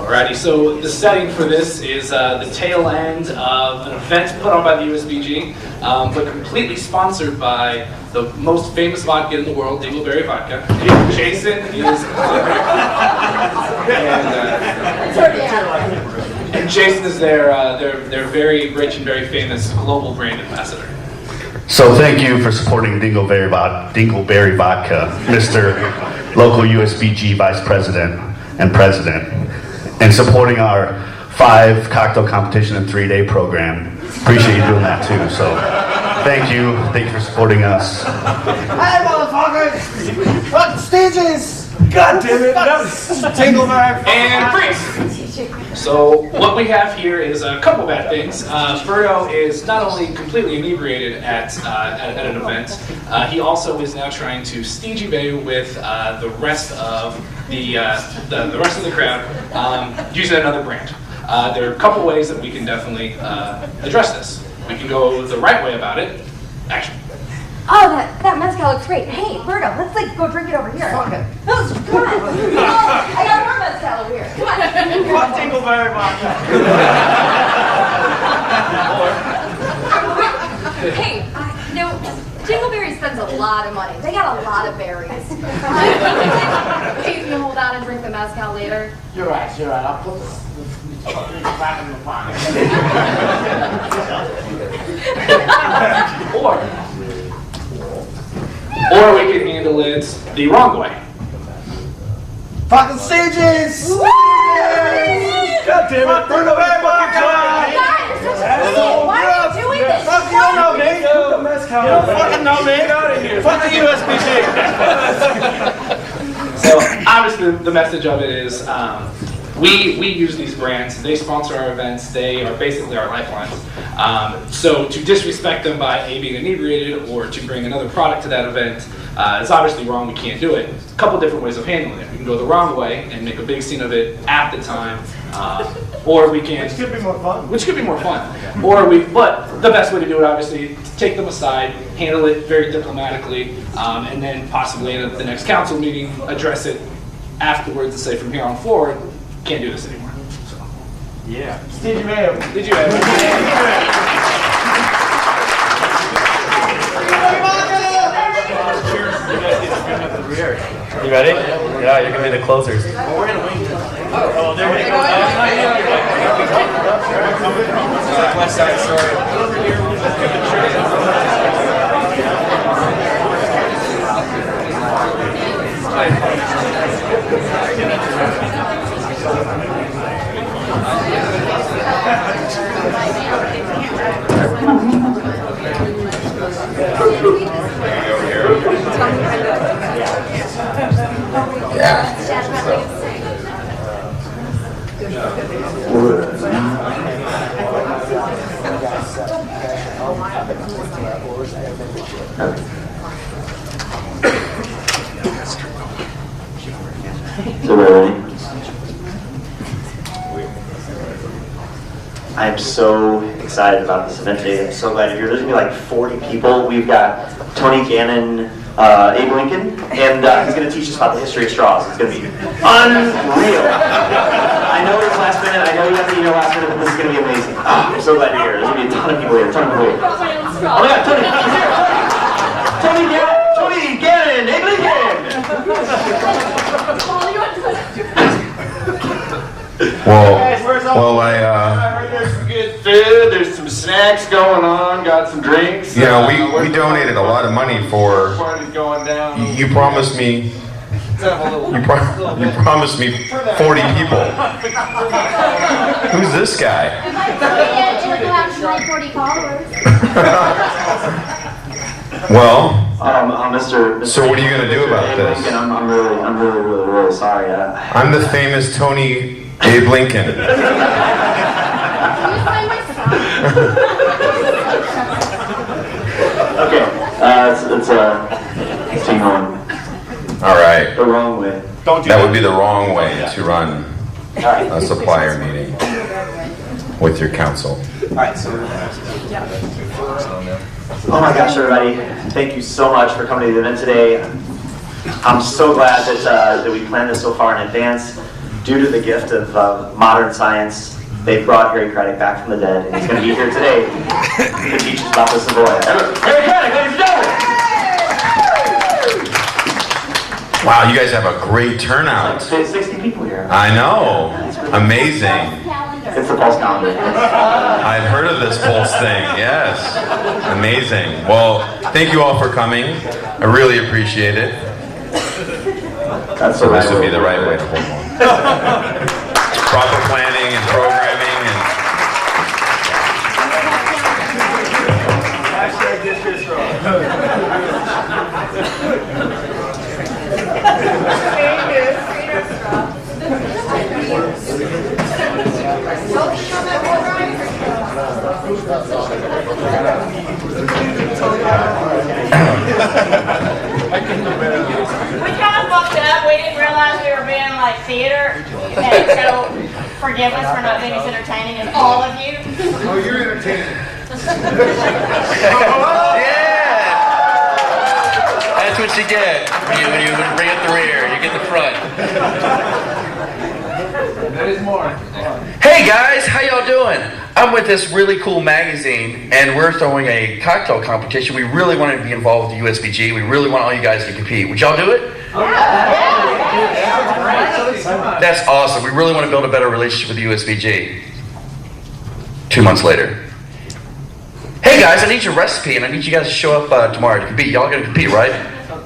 [SPEAKER 24] Alrighty, so the setting for this is the tail end of an event put on by the USBG, but completely sponsored by the most famous vodka in the world, Dingleberry Vodka. Jason is and Jason is their very rich and very famous global brand ambassador.
[SPEAKER 21] So thank you for supporting Dingleberry Vodka, Mr. Local USBG Vice President and President, and supporting our 5 cocktail competition and 3-day program. Appreciate you doing that too. So thank you for supporting us.
[SPEAKER 8] Hey, motherfuckers! Fuck stages! God damn it! Dingleberry
[SPEAKER 24] And freeze! So what we have here is a couple bad things. Frodo is not only completely inebriated at an event, he also is now trying to Steegy Bay with the rest of the rest of the crowd using another brand. There are a couple ways that we can definitely address this. We can go the right way about it. Action.
[SPEAKER 4] Oh, that mezcal looks great. Hey, Virgo, let's go drink it over here. Fuck it. No, come on. Oh, I got more mezcal over here. Come on.
[SPEAKER 8] Fuck Dingleberry Vodka.
[SPEAKER 4] Hey, Dingleberry spends a lot of money. They got a lot of berries. Please you hold on and drink the mezcal later.
[SPEAKER 8] You're right. I'll put the back in the pocket.
[SPEAKER 24] Or we can handle it the wrong way.
[SPEAKER 8] Fucking stages! God damn it! Dingleberry Vodka!
[SPEAKER 4] Why are you doing this?
[SPEAKER 8] Fuck, you don't know me. You don't fucking know me. Get out of here. Fuck the USBG.
[SPEAKER 24] So obviously the message of it is we use these brands. They sponsor our events. They are basically our lifelines. So to disrespect them by being inebriated or to bring another product to that event is obviously wrong. We can't do it. A couple different ways of handling it. We can go the wrong way and make a big scene of it at the time, or we can.
[SPEAKER 8] Which could be more fun.
[SPEAKER 24] But the best way to do it, obviously, to take them aside, handle it very diplomatically, and then possibly at the next council meeting, address it afterwards and say from here on forward, can't do this anymore. So.
[SPEAKER 8] Yeah. Did you, ma'am?
[SPEAKER 24] Did you, ma'am?
[SPEAKER 3] You ready? Yeah, you're gonna be the closers.
[SPEAKER 8] We're gonna wing it.
[SPEAKER 24] Oh, there you go. West side, sorry.
[SPEAKER 2] So we're ready. I'm so excited about this event today. I'm so glad you're here. There's gonna be like 40 people. We've got Tony Gannon, Abe Lincoln, and he's gonna teach us about the history of straws. It's gonna be unreal. I know it's last minute. I know you have to email last minute, but this is gonna be amazing. Oh, I'm so glad you're here. There's gonna be a ton of people here. Oh my God, Tony! He's here! Tony Gannon, Abe Lincoln!
[SPEAKER 5] Well,
[SPEAKER 8] I heard there's some good food, there's some snacks going on, got some drinks.
[SPEAKER 5] yeah, we donated a lot of money for.
[SPEAKER 8] Party's going down.
[SPEAKER 5] You promised me. You promised me 40 people. Who's this guy?
[SPEAKER 12] Like 40 followers.
[SPEAKER 5] Well,
[SPEAKER 2] Mr.
[SPEAKER 5] So what are you going to do about this?
[SPEAKER 2] Lincoln, I'm really sorry.
[SPEAKER 5] I'm the famous Tony Abe Lincoln.
[SPEAKER 2] Okay, it's team on.
[SPEAKER 5] All right.
[SPEAKER 2] The wrong way.
[SPEAKER 5] That would be the wrong way to run a supplier meeting with your council.
[SPEAKER 2] Alright, so oh my gosh, everybody. Thank you so much for coming to the event today. I'm so glad that we planned this so far in advance. Due to the gift of modern science, they brought Harry Craddock back from the dead, and he's going to be here today to teach us about the Savoy. Harry Craddock, ladies and gentlemen!
[SPEAKER 5] Wow, you guys have a great turnout.
[SPEAKER 2] 60 people here.
[SPEAKER 5] I know. Amazing.
[SPEAKER 2] It's the pulse calendar.
[SPEAKER 5] I've heard of this pulse thing, yes. Amazing. Well, thank you all for coming. I really appreciate it.
[SPEAKER 2] That's
[SPEAKER 5] so this would be the right way to hold one. Proper planning and programming and
[SPEAKER 12] We kind of fucked up. We didn't realize we were being like theater. And so forgive us for not being as entertaining as all of you.
[SPEAKER 16] Oh, you're entertaining.
[SPEAKER 13] Yeah! That's what you get when you bring up the rear. You get the front.
[SPEAKER 8] That is more.
[SPEAKER 13] Hey guys, how y'all doing? I'm with this really cool magazine, and we're throwing a cocktail competition. We really wanted to be involved with the USBG. We really want all you guys to compete. Would y'all do it? That's awesome. We really want to build a better relationship with the USBG. 2 months later. Hey guys, I need your recipe, and I need you guys to show up tomorrow to compete. Y'all gonna compete, right?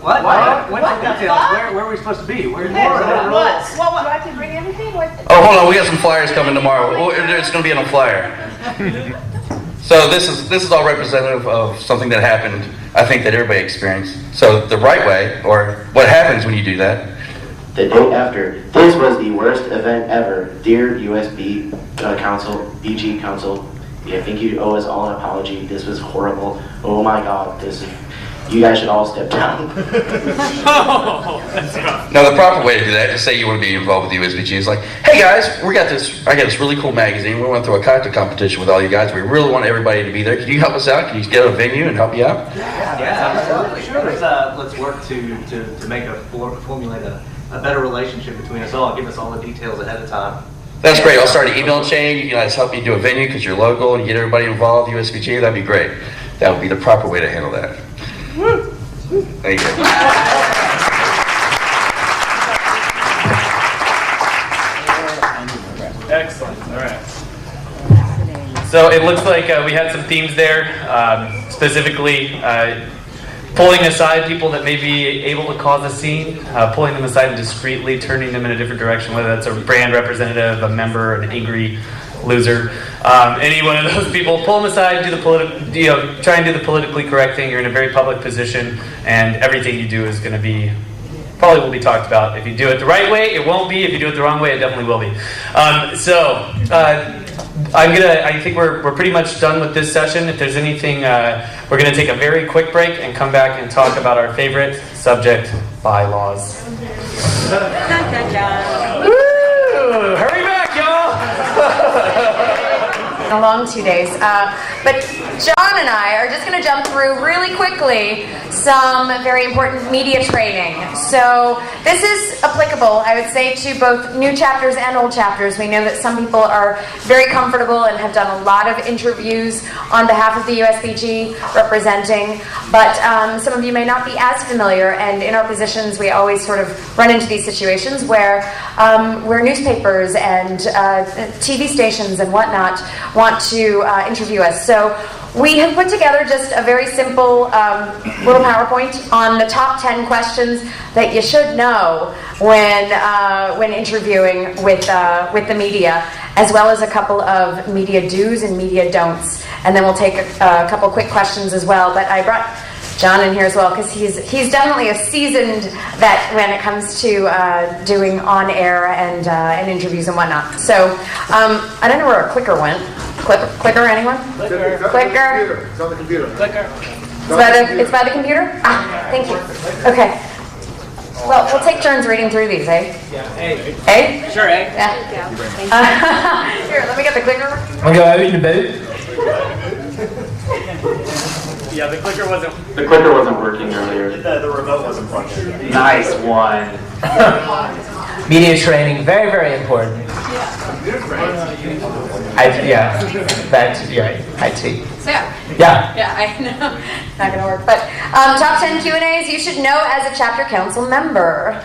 [SPEAKER 8] What? What's the details? Where are we supposed to be? Where's
[SPEAKER 12] Do I have to bring everything?
[SPEAKER 13] Oh, hold on. We got some flyers coming tomorrow. It's going to be on a flyer. So this is all representative of something that happened. I think that everybody experienced. So the right way, or what happens when you do that?
[SPEAKER 2] The day after, this was the worst event ever. Dear USB Council, BG Council, I think you owe us all an apology. This was horrible. Oh my God, you guys should all step down.
[SPEAKER 13] Now the proper way to do that, just say you want to be involved with the USBG, is like, hey guys, I got this really cool magazine. We went through a cocktail competition with all you guys. We really want everybody to be there. Can you help us out? Can you get a venue and help you out?
[SPEAKER 8] Yeah, absolutely. Sure. Let's work to formulate a better relationship between us all. Give us all the details ahead of time.
[SPEAKER 13] That's great. I'll start an email chain. You guys help me do a venue because you're local. You get everybody involved, USBG. That'd be great. That would be the proper way to handle that. Thank you.
[SPEAKER 3] Excellent. All right. So it looks like we had some themes there, specifically pulling aside people that may be able to cause a scene, pulling them aside and discreetly turning them in a different direction, whether that's a brand representative, a member, an angry loser, any one of those people. Pull them aside, try and do the politically correct thing. You're in a very public position, and everything you do is going to be probably will be talked about. If you do it the right way, it won't be. If you do it the wrong way, it definitely will be. I think we're pretty much done with this session. If there's anything, we're going to take a very quick break and come back and talk about our favorite subject, bylaws. Woo! Hurry back, y'all!
[SPEAKER 9] A long 2 days. But John and I are just going to jump through really quickly some very important media training. So this is applicable, I would say, to both new chapters and old chapters. We know that some people are very comfortable and have done a lot of interviews on behalf of the USBG representing, but some of you may not be as familiar, and in our positions we always sort of run into these situations where newspapers and TV stations and whatnot want to interview us. So we have put together just a very simple little PowerPoint on the top 10 questions that you should know when interviewing with the media, as well as a couple of media do's and media don'ts. And then we'll take a couple quick questions as well. But I brought John in here as well because he's definitely a seasoned vet when it comes to doing on-air and interviews and whatnot. So I don't know where a clicker went. Clicker, anyone? Clicker.
[SPEAKER 6] It's on the computer.
[SPEAKER 9] Clicker. It's by the computer? Ah, thank you. Okay. Well, we'll take turns reading through these, eh?
[SPEAKER 24] Yeah, A.
[SPEAKER 9] A?
[SPEAKER 24] Sure, A.
[SPEAKER 9] Yeah. Here, let me get the clicker.
[SPEAKER 3] I'll go out in the boat.
[SPEAKER 24] Yeah, the clicker wasn't
[SPEAKER 23] working earlier.
[SPEAKER 7] The remote wasn't plugged in.
[SPEAKER 24] Nice one.
[SPEAKER 19] Media training, very, very important. IT.
[SPEAKER 9] So yeah.
[SPEAKER 19] Yeah.
[SPEAKER 9] Yeah, I know. Not gonna work. But top 10 Q&As you should know as a chapter council member.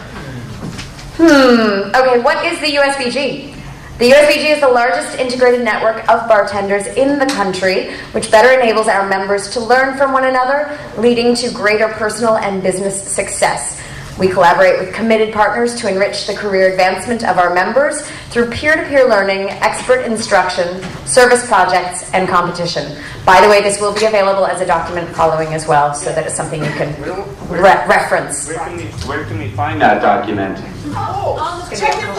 [SPEAKER 9] Okay, what is the USBG? The USBG is the largest integrated network of bartenders in the country, which better enables our members to learn from one another, leading to greater personal and business success. We collaborate with committed partners to enrich the career advancement of our members through peer-to-peer learning, expert instruction, service projects, and competition. By the way, this will be available as a document following as well, so that it's something you can reference.
[SPEAKER 23] Where can we find that document?
[SPEAKER 9] Check your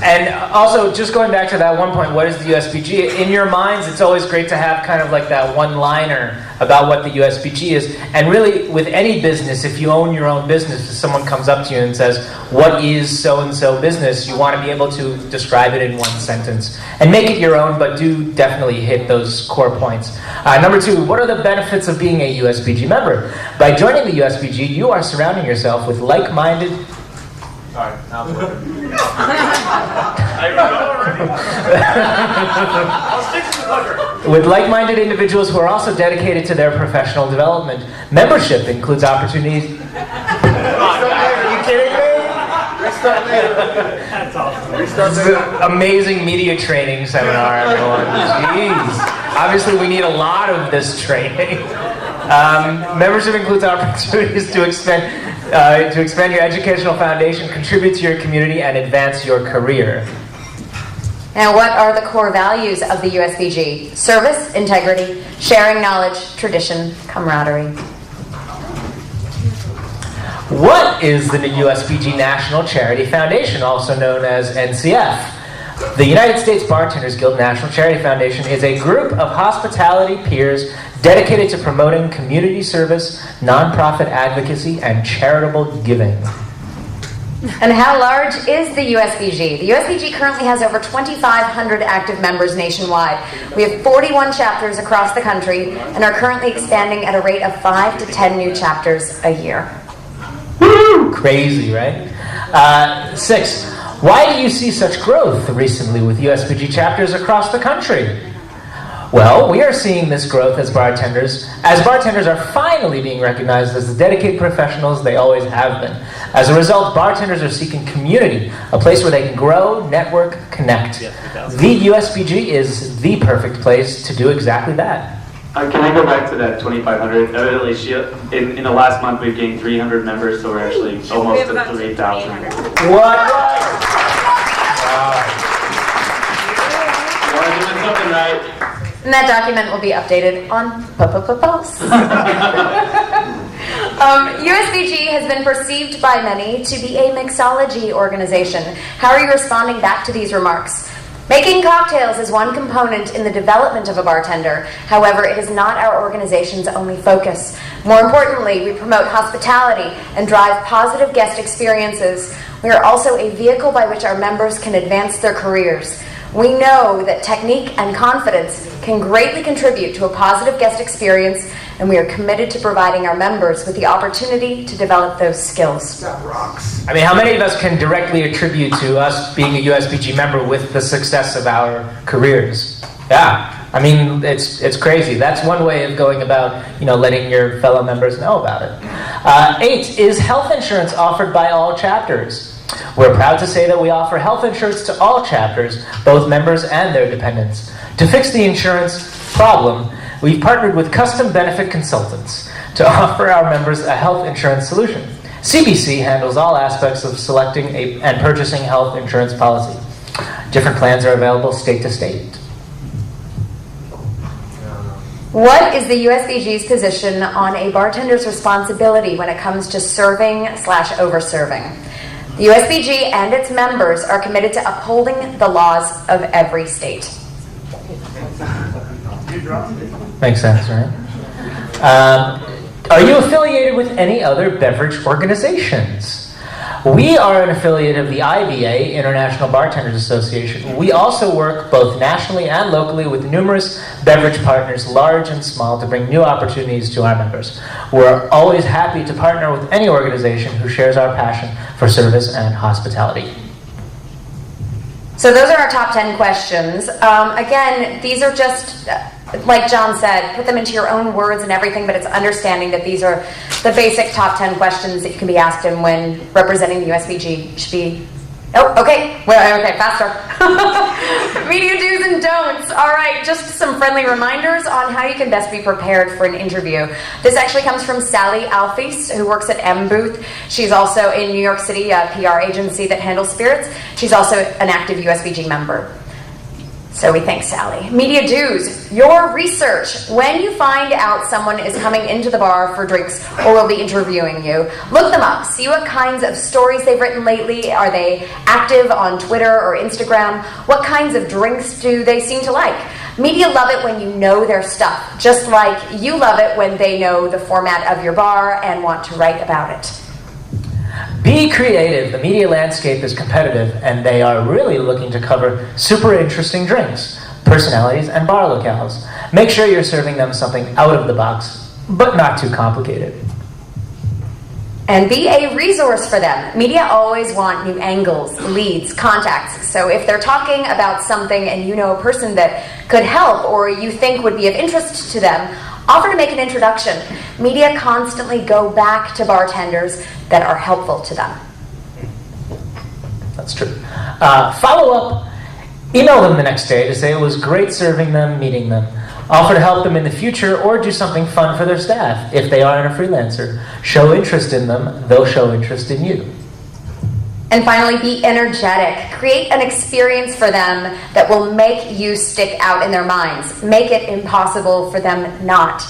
[SPEAKER 19] And also, just going back to that one point, what is the USBG? In your minds, it's always great to have kind of like that one-liner about what the USBG is. And really, with any business, if you own your own business, if someone comes up to you and says, what is so-and-so business, you want to be able to describe it in one sentence. And make it your own, but do definitely hit those core points. Number 2, what are the benefits of being a USBG member? By joining the USBG, you are surrounding yourself with like-minded...
[SPEAKER 7] Sorry, now it's working. I'll stick to the clicker.
[SPEAKER 19] With like-minded individuals who are also dedicated to their professional development. Membership includes opportunities... Are you kidding me?
[SPEAKER 6] Restart later.
[SPEAKER 7] That's awesome.
[SPEAKER 6] Restart
[SPEAKER 19] This is an amazing media training seminar, everyone. Jeez. Obviously, we need a lot of this training. Membership includes opportunities to expand your educational foundation, contribute to your community, and advance your career.
[SPEAKER 9] Now, what are the core values of the USBG? Service, integrity, sharing knowledge, tradition, camaraderie.
[SPEAKER 19] What is the USBG National Charity Foundation, also known as NCF? The United States Bartenders Guild National Charity Foundation is a group of hospitality peers dedicated to promoting community service, nonprofit advocacy, and charitable giving.
[SPEAKER 9] And how large is the USBG? The USBG currently has over 2,500 active members nationwide. We have 41 chapters across the country and are currently expanding at a rate of 5 to 10 new chapters a year.
[SPEAKER 11] Crazy, right? 6, why do you see such growth recently with USBG chapters across the country? Well, we are seeing this growth as bartenders are finally being recognized as the dedicated professionals they always have been. As a result, bartenders are seeking community, a place where they can grow, network, connect. The USBG is the perfect place to do exactly that.
[SPEAKER 14] Can I go back to that 2,500? Evidently, in the last month we've gained 300 members, so we're actually almost at 3,000.
[SPEAKER 11] What?
[SPEAKER 14] We're doing something right.
[SPEAKER 9] And that document will be updated on Pulse. USBG has been perceived by many to be a mixology organization. How are you responding back to these remarks? Making cocktails is one component in the development of a bartender. However, it is not our organization's only focus. More importantly, we promote hospitality and drive positive guest experiences. We are also a vehicle by which our members can advance their careers. We know that technique and confidence can greatly contribute to a positive guest experience, and we are committed to providing our members with the opportunity to develop those skills.
[SPEAKER 11] That rocks. I mean, how many of us can directly attribute to us being a USBG member with the success of our careers? Yeah, I mean, it's crazy. That's one way of going about, letting your fellow members know about it. 8, is health insurance offered by all chapters? We're proud to say that we offer health insurance to all chapters, both members and their dependents. To fix the insurance problem, we've partnered with custom benefit consultants to offer our members a health insurance solution. CBC handles all aspects of selecting and purchasing health insurance policy. Different plans are available state to state.
[SPEAKER 9] What is the USBG's position on a bartender's responsibility when it comes to serving/overserving? The USBG and its members are committed to upholding the laws of every state.
[SPEAKER 11] Makes sense, right? Are you affiliated with any other beverage organizations? We are an affiliate of the IBA, International Bartenders Association. We also work both nationally and locally with numerous beverage partners, large and small, to bring new opportunities to our members. We're always happy to partner with any organization who shares our passion for service and hospitality.
[SPEAKER 9] So those are our top 10 questions. Again, these are just, like John said, put them into your own words and everything, but it's understanding that these are the basic top 10 questions that you can be asked him when representing the USBG. Should be, okay, faster. Media do's and don'ts. All right, just some friendly reminders on how you can best be prepared for an interview. This actually comes from Sally Alfies, who works at M Booth. She's also in New York City, a PR agency that handles spirits. She's also an active USBG member. So we thank Sally. Media dues. Your research. When you find out someone is coming into the bar for drinks or will be interviewing you, look them up. See what kinds of stories they've written lately. Are they active on Twitter or Instagram? What kinds of drinks do they seem to like? Media love it when you know their stuff, just like you love it when they know the format of your bar and want to write about it.
[SPEAKER 11] Be creative. The media landscape is competitive, and they are really looking to cover super interesting drinks, personalities, and bar locales. Make sure you're serving them something out of the box, but not too complicated.
[SPEAKER 9] And be a resource for them. Media always want new angles, leads, contacts. So if they're talking about something and you know a person that could help or you think would be of interest to them, offer to make an introduction. Media constantly go back to bartenders that are helpful to them.
[SPEAKER 11] That's true. Follow up. Email them the next day to say it was great serving them, meeting them. Offer to help them in the future or do something fun for their staff if they aren't a freelancer. Show interest in them, they'll show interest in you.
[SPEAKER 9] And finally, be energetic. Create an experience for them that will make you stick out in their minds. Make it impossible for them not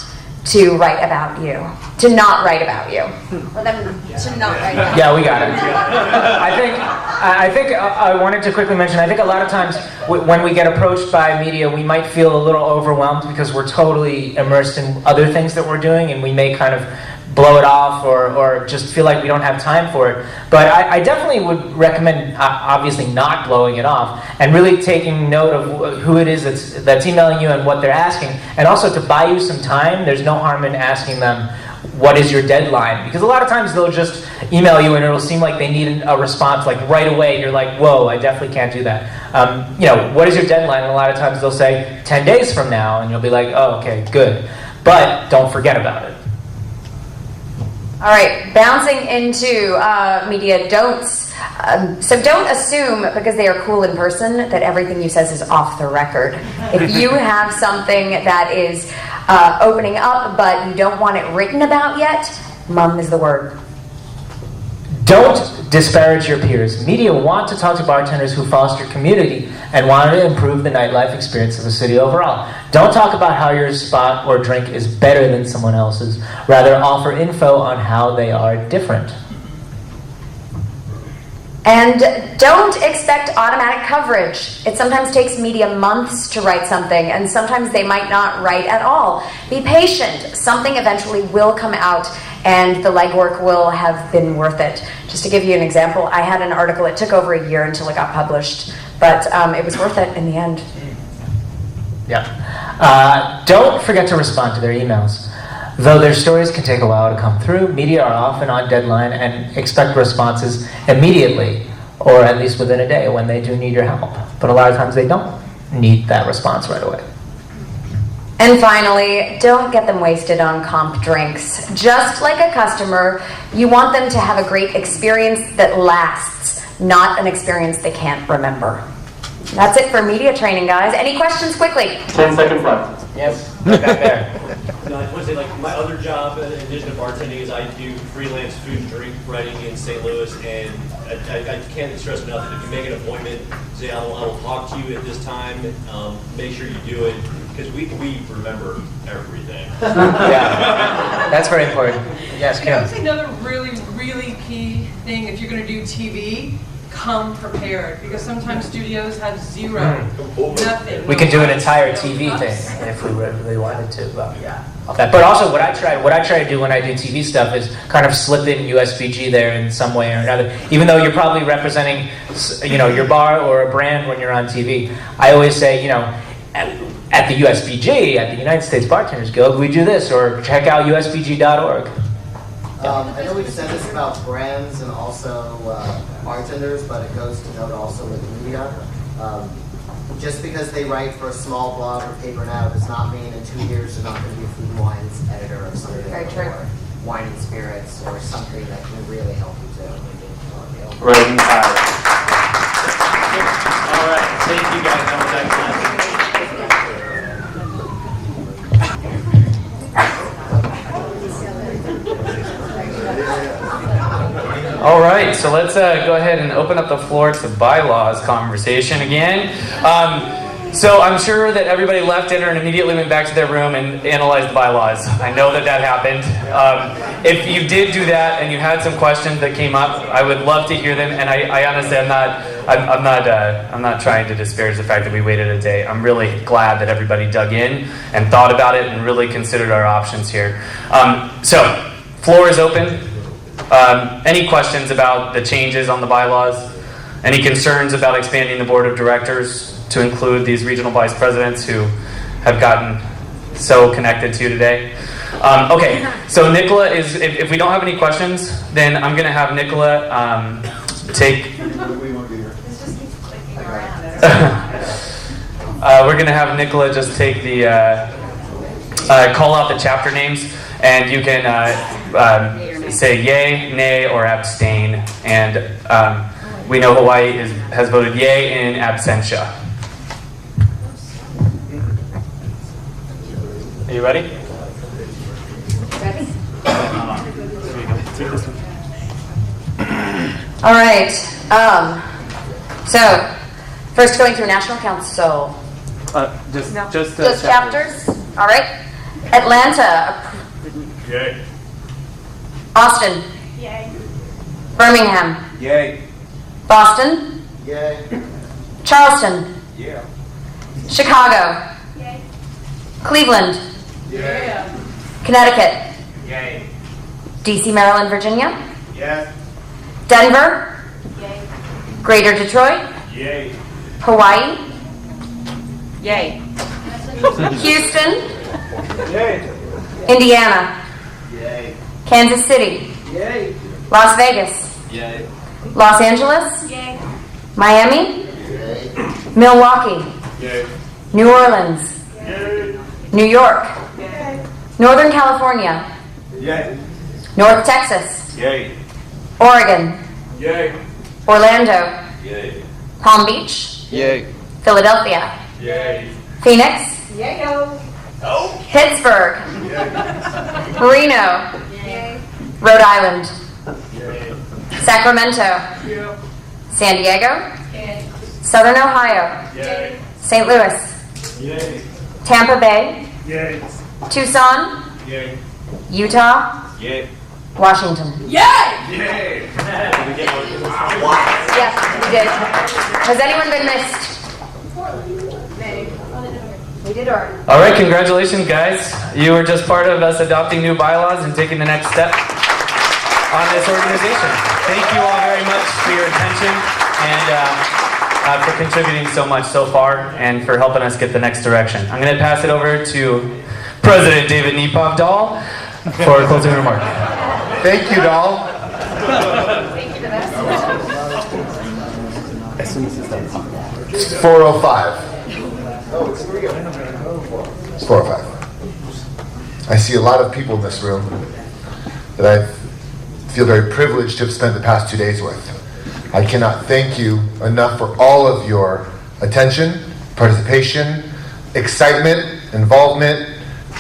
[SPEAKER 9] to write about you. To not write about you. For them to not write about you.
[SPEAKER 11] Yeah, we got it. I think I wanted to quickly mention, I think a lot of times when we get approached by media, we might feel a little overwhelmed because we're totally immersed in other things that we're doing, and we may kind of blow it off or just feel like we don't have time for it. But I definitely would recommend, obviously, not blowing it off and really taking note of who it is that's emailing you and what they're asking. And also to buy you some time, there's no harm in asking them what is your deadline? Because a lot of times they'll just email you and it'll seem like they need a response like right away. You're like, whoa, I definitely can't do that. What is your deadline? And a lot of times they'll say 10 days from now, and you'll be like, oh, okay, good. But don't forget about it.
[SPEAKER 9] All right, bouncing into media don'ts. So don't assume because they are cool in person that everything you says is off the record. If you have something that is opening up but you don't want it written about yet, mum is the word.
[SPEAKER 11] Don't disparage your peers. Media want to talk to bartenders who foster community and want to improve the nightlife experience of the city overall. Don't talk about how your spot or drink is better than someone else's. Rather, offer info on how they are different.
[SPEAKER 9] And don't expect automatic coverage. It sometimes takes media months to write something, and sometimes they might not write at all. Be patient. Something eventually will come out, and the legwork will have been worth it. Just to give you an example, I had an article, it took over a year until it got published, but it was worth it in the end.
[SPEAKER 11] Yeah. Don't forget to respond to their emails. Though their stories can take a while to come through, media are often on deadline and expect responses immediately, or at least within a day when they do need your help. But a lot of times they don't need that response right away.
[SPEAKER 9] And finally, don't get them wasted on comp drinks. Just like a customer, you want them to have a great experience that lasts, not an experience they can't remember. That's it for media training, guys. Any questions quickly?
[SPEAKER 2] 10 seconds left.
[SPEAKER 11] Yes, back there.
[SPEAKER 15] No, I just want to say, like, my other job in addition to bartending is I do freelance food and drink writing in St. Louis, and I can't stress enough that if you make an appointment, say I will talk to you at this time, make sure you do it, because we remember everything.
[SPEAKER 11] Yeah, that's very important. Yes, Kim.
[SPEAKER 17] I would say another really, really key thing if you're going to do TV, come prepared, because sometimes studios have zero, nothing.
[SPEAKER 11] We could do an entire TV thing if we really wanted to. But also, what I try to do when I do TV stuff is kind of slip in USBG there in some way or another. Even though you're probably representing, your bar or a brand when you're on TV, I always say, at the USBG, at the United States Bartenders Guild, we do this, or check out usbg.org.
[SPEAKER 18] I know we've said this about brands and also bartenders, but it goes to note also with media. Just because they write for a small blog or paper now does not mean in 2 years they're not going to be a food and wines editor or something, or wine and spirits, or something that can really help you too.
[SPEAKER 2] Right inside. All right, thank you guys. That was excellent.
[SPEAKER 3] All right, so let's go ahead and open up the floor to the bylaws conversation again. So I'm sure that everybody left dinner and immediately went back to their room and analyzed the bylaws. I know that happened. If you did do that and you had some questions that came up, I would love to hear them. And I honestly, I'm not trying to disparage the fact that we waited a day. I'm really glad that everybody dug in and thought about it and really considered our options here. So, floor is open. Any questions about the changes on the bylaws? Any concerns about expanding the board of directors to include these regional vice presidents who have gotten so connected to you today? Okay, so Nicola is, if we don't have any questions, then I'm going to have Nicola take... we're going to have Nicola just take the... call out the chapter names, and you can say yay, nay, or abstain. And we know Hawaii has voted yay in absentia. Are you ready?
[SPEAKER 9] All right. So, first going through National Council. Just chapters. All right. Atlanta.
[SPEAKER 16] Yay.
[SPEAKER 9] Austin.
[SPEAKER 12] Yay.
[SPEAKER 9] Birmingham.
[SPEAKER 16] Yay.
[SPEAKER 9] Boston.
[SPEAKER 18] Yay.
[SPEAKER 9] Charleston.
[SPEAKER 16] Yeah.
[SPEAKER 9] Chicago.
[SPEAKER 12] Yay.
[SPEAKER 9] Cleveland.
[SPEAKER 18] Yeah.
[SPEAKER 9] Connecticut.
[SPEAKER 16] Yay.
[SPEAKER 9] DC, Maryland, Virginia.
[SPEAKER 16] Yes.
[SPEAKER 9] Denver.
[SPEAKER 12] Yay.
[SPEAKER 9] Greater Detroit.
[SPEAKER 16] Yay.
[SPEAKER 9] Hawaii.
[SPEAKER 10] Yay.
[SPEAKER 9] Houston.
[SPEAKER 16] Yay.
[SPEAKER 9] Indiana.
[SPEAKER 18] Yay.
[SPEAKER 9] Kansas City.
[SPEAKER 14] Yay.
[SPEAKER 9] Las Vegas.
[SPEAKER 14] Yay.
[SPEAKER 9] Los Angeles.
[SPEAKER 12] Yay.
[SPEAKER 9] Miami. Milwaukee.
[SPEAKER 14] Yay.
[SPEAKER 9] New Orleans. New York. Northern California.
[SPEAKER 14] Yay.
[SPEAKER 9] North Texas.
[SPEAKER 14] Yay.
[SPEAKER 9] Oregon.
[SPEAKER 14] Yay.
[SPEAKER 9] Orlando.
[SPEAKER 14] Yay.
[SPEAKER 9] Palm Beach.
[SPEAKER 14] Yay.
[SPEAKER 9] Philadelphia.
[SPEAKER 14] Yay.
[SPEAKER 9] Phoenix.
[SPEAKER 12] Yayo.
[SPEAKER 9] Pittsburgh. Reno. Rhode Island. Sacramento. San Diego. Southern Ohio. St. Louis.
[SPEAKER 14] Yay.
[SPEAKER 9] Tampa Bay.
[SPEAKER 14] Yay.
[SPEAKER 9] Tucson.
[SPEAKER 14] Yay.
[SPEAKER 9] Utah.
[SPEAKER 14] Yay.
[SPEAKER 9] Washington.
[SPEAKER 12] Yay!
[SPEAKER 14] Yay.
[SPEAKER 9] Yes, we did. Has anyone been missed? We did ours.
[SPEAKER 3] All right, congratulations, guys. You were just part of us adopting new bylaws and taking the next step on this organization. Thank you all very much for your attention and for contributing so much so far and for helping us get the next direction. I'm going to pass it over to President David Nepov-Dahl for a closing remark.
[SPEAKER 6] Thank you, Dahl. It's 4:05. It's 4:05. I see a lot of people in this room that I feel very privileged to have spent the past 2 days with. I cannot thank you enough for all of your attention, participation, excitement, involvement,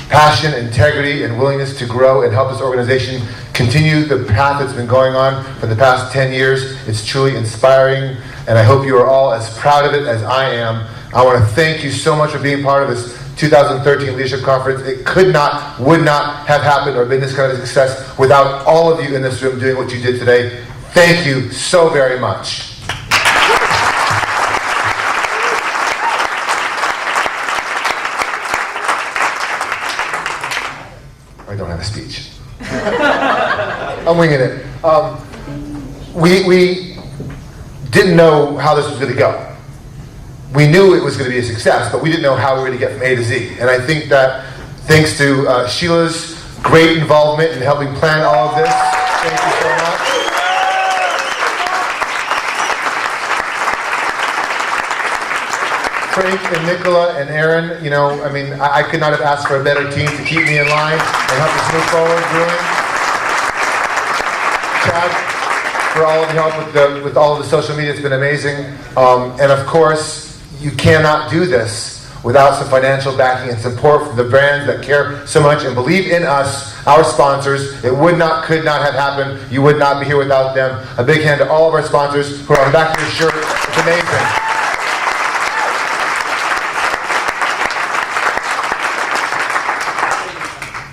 [SPEAKER 6] passion, integrity, and willingness to grow and help this organization continue the path that's been going on for the past 10 years. It's truly inspiring, and I hope you are all as proud of it as I am. I want to thank you so much for being part of this 2013 Leadership Conference. It could not, would not have happened or been this kind of success without all of you in this room doing what you did today. Thank you so very much. I don't have a speech. I'm winging it. We didn't know how this was going to go. We knew it was going to be a success, but we didn't know how we were going to get from A to Z. And I think that thanks to Sheila's great involvement in helping plan all of this, thank you so much. Frank and Nicola and Aaron, you know, I mean, I could not have asked for a better team to keep me in line and help us move forward. Brilliant. Chad, for all of your help with all of the social media, it's been amazing. And of course, you cannot do this without some financial backing and support from the brands that care so much and believe in us, our sponsors. It would not, could not have happened. You would not be here without them. A big hand to all of our sponsors who are on the back of your shirt. It's amazing.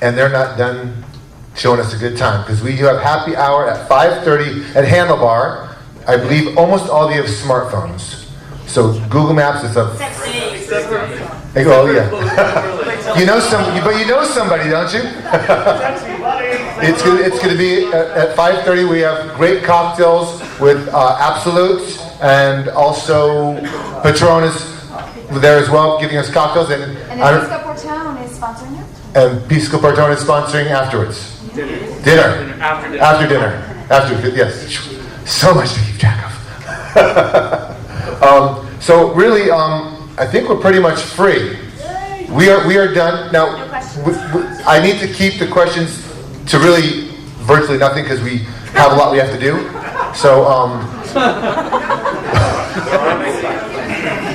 [SPEAKER 6] And they're not done showing us a good time because we have happy hour at 5:30 at Handlebar. I believe almost all of you have smartphones. So Google Maps is a... Oh yeah. You know somebody, don't you? It's going to be at 5:30. We have great cocktails with Absolute and also Patronus there as well, giving us cocktails. And
[SPEAKER 12] the Pisco Portone is sponsoring it.
[SPEAKER 6] And Pisco Portone is sponsoring afterwards. Dinner. After dinner. Yes. So much to keep track of. So really, I think we're pretty much free. We are done. Now, I need to keep the questions to really virtually nothing because we have a lot we have to do. So,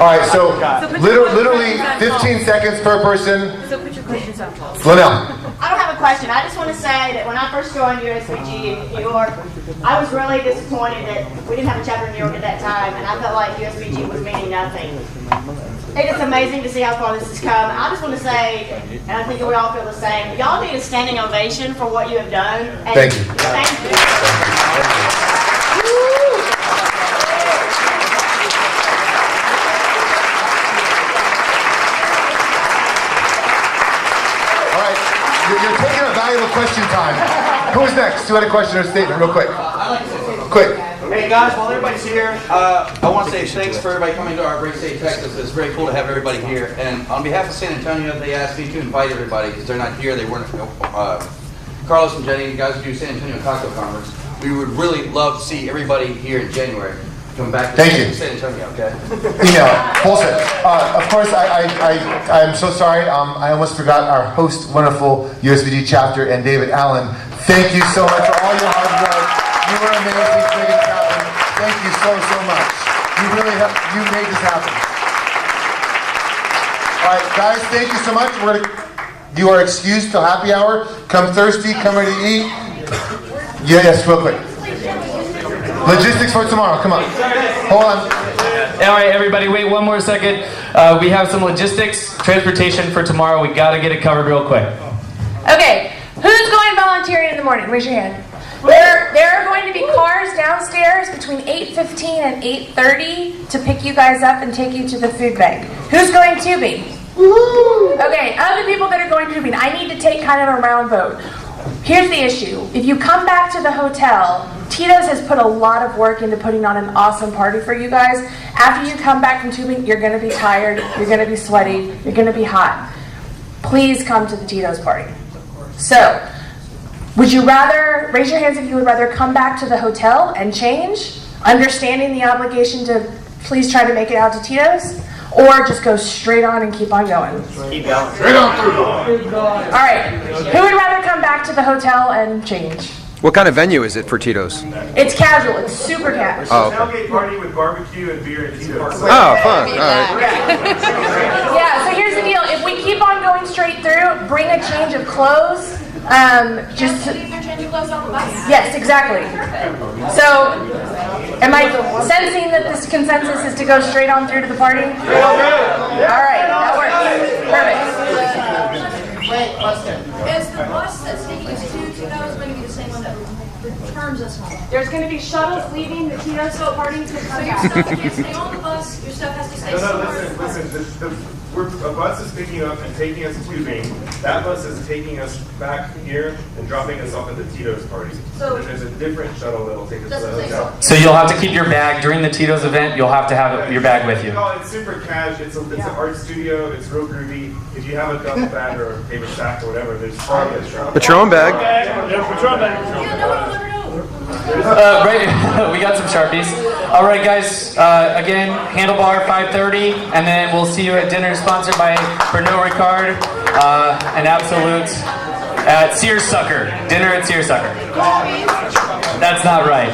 [SPEAKER 6] all right, so literally 15 seconds per person.
[SPEAKER 12] So put your questions up.
[SPEAKER 6] Lynell.
[SPEAKER 12] I don't have a question. I just want to say that when I first joined USBG in New York, I was really disappointed that we didn't have a chapter in New York at that time, and I felt like USBG was meaning nothing. It is amazing to see how far this has come. I just want to say, and I think we all feel the same, y'all need a standing ovation for what you have done. And
[SPEAKER 6] thank you.
[SPEAKER 12] Thank you.
[SPEAKER 6] You're taking a valuable question time. Who's next? Who had a question or a statement? Real quick. Quick.
[SPEAKER 1] Hey guys, while everybody's here, I want to say thanks for everybody coming to our Break State, Texas. It's very cool to have everybody here. And on behalf of San Antonio, they asked me to invite everybody because they're not here. They weren't Carlos and Jenny, you guys do San Antonio Cocktail Conference. We would really love to see everybody here in January come back to San Antonio, okay?
[SPEAKER 6] Bullshit. Of course, I'm so sorry. I almost forgot our host, wonderful USBG chapter, and David Allen. Thank you so much for all your hard work. You were amazing for making this happen. Thank you so much. You really you made this happen. All right, guys, thank you so much. You are excused till happy hour. Come thirsty, come ready to eat. Yes, real quick. Logistics for tomorrow, come on. Hold on.
[SPEAKER 3] All right, everybody, wait one more second. We have some logistics, transportation for tomorrow. We got to get it covered real quick.
[SPEAKER 9] Okay, who's going volunteering in the morning? Raise your hand. There are going to be cars downstairs between 8:15 and 8:30 to pick you guys up and take you to the food bank. Who's going tubing? Okay, other people that are going tubing, I need to take kind of a round vote. Here's the issue. If you come back to the hotel, Tito's has put a lot of work into putting on an awesome party for you guys. After you come back from tubing, you're going to be tired, you're going to be sweaty, you're going to be hot. Please come to the Tito's party. So, would you rather, raise your hands if you would rather come back to the hotel and change, understanding the obligation to please try to make it out to Tito's, or just go straight on and keep on going?
[SPEAKER 8] Keep going. Straight on through.
[SPEAKER 9] All right, who would rather come back to the hotel and change?
[SPEAKER 4] What kind of venue is it for Tito's?
[SPEAKER 9] It's casual, it's super casual.
[SPEAKER 4] Oh, okay.
[SPEAKER 8] Tailgate party with barbecue and beer and Tito's.
[SPEAKER 4] Oh, fun. All right.
[SPEAKER 9] Yeah, so here's the deal. If we keep on going straight through, bring a change of clothes. Just to, yes, exactly. So, am I sensing that this consensus is to go straight on through to the party? All right, that works. Perfect.
[SPEAKER 12] Wait, question.
[SPEAKER 20] Is the bus that's taking us to Tito's going to be the same one that returns us home?
[SPEAKER 12] There's going to be shuttles leaving the Tito's party to
[SPEAKER 20] So
[SPEAKER 12] come
[SPEAKER 20] your
[SPEAKER 12] back.
[SPEAKER 20] stuff can't stay on the bus, your stuff has to stay somewhere.
[SPEAKER 8] Listen. A bus is picking up and taking us to tubing. That bus is taking us back here and dropping us off at the Tito's party.
[SPEAKER 20] So-
[SPEAKER 8] and there's a different shuttle that'll take us to the hotel.
[SPEAKER 3] So you'll have to keep your bag during the Tito's event. You'll have to have your bag with you.
[SPEAKER 8] It's super cash. It's an art studio. It's real groovy. If you have a duffel bag or a paper sack or whatever, there's
[SPEAKER 4] Patron bag.
[SPEAKER 8] Patron bag.
[SPEAKER 3] Right, we got some Sharpies. All right, guys. Again, handlebar 5:30, and then we'll see you at dinner sponsored by Pernod Ricard and Absolute at Searsucker. Dinner at Searsucker. That's not right.